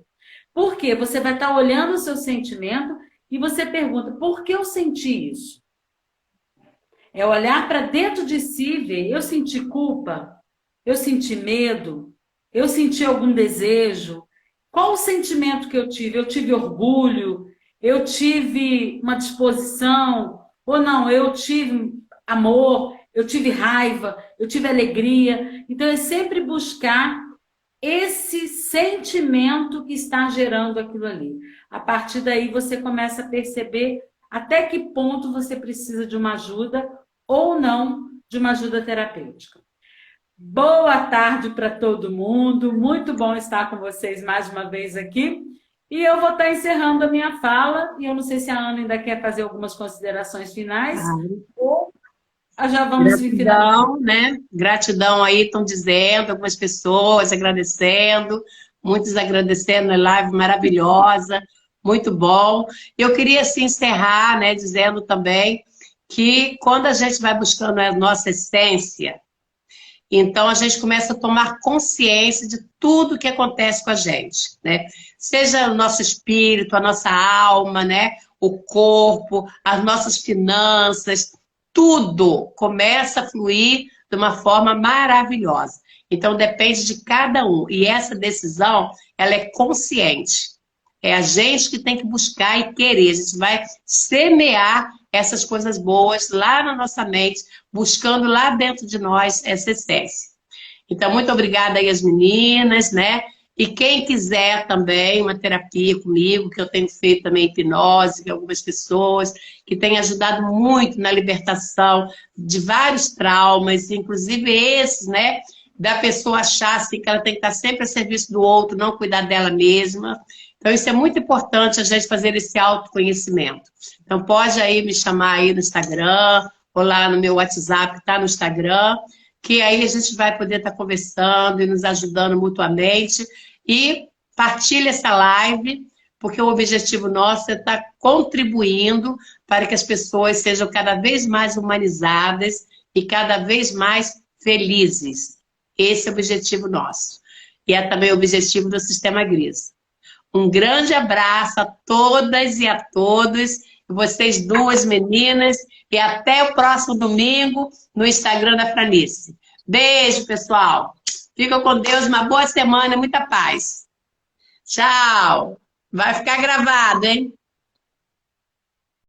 Speaker 3: Por quê? Você vai estar olhando o seu sentimento e você pergunta, por que eu senti isso? É olhar para dentro de si e ver, eu senti culpa? Eu senti medo? Eu senti algum desejo? Qual o sentimento que eu tive? Eu tive orgulho? Eu tive uma disposição? Ou não, eu tive amor? Eu tive raiva? Eu tive alegria? Então é sempre buscar esse sentimento que está gerando aquilo ali. A partir daí você começa a perceber até que ponto você precisa de uma ajuda ou não de uma ajuda terapêutica. Boa tarde para todo mundo, muito bom estar com vocês mais uma vez aqui. E eu vou estar encerrando a minha fala, e eu não sei se a Ana ainda quer fazer algumas considerações finais, ou já vamos finalizar.
Speaker 1: Gratidão, né? Gratidão aí, estão dizendo, algumas pessoas agradecendo, muitos agradecendo a live maravilhosa, muito bom. Eu queria assim, encerrar, né, dizendo também que quando a gente vai buscando a nossa essência, então a gente começa a tomar consciência de tudo que acontece com a gente, né? Seja o nosso espírito, a nossa alma, né? O corpo, as nossas finanças, tudo começa a fluir de uma forma maravilhosa. Então depende de cada um. E essa decisão, ela é consciente. É a gente que tem que buscar e querer. A gente vai semear essas coisas boas lá na nossa mente, buscando lá dentro de nós essa essência. Então, muito obrigada aí às meninas, né? E quem quiser também uma terapia comigo, que eu tenho feito também hipnose, que algumas pessoas, que tem ajudado muito na libertação de vários traumas, inclusive esses, né? Da pessoa achar assim, que ela tem que estar sempre a serviço do outro, não cuidar dela mesma. Então, isso é muito importante a gente fazer esse autoconhecimento. Então, pode aí me chamar aí no Instagram, ou lá no meu WhatsApp, que está no Instagram, que aí a gente vai poder estar conversando e nos ajudando mutuamente. E partilhe essa live, porque o objetivo nosso é estar contribuindo para que as pessoas sejam cada vez mais humanizadas e cada vez mais felizes. Esse é o objetivo nosso. E é também o objetivo do Sistema Gris. Um grande abraço a todas e a todos, vocês duas meninas, e até o próximo domingo no Instagram da Franice. Beijo, pessoal. Fica com Deus, uma boa semana, muita paz. Tchau. Vai ficar gravado, hein?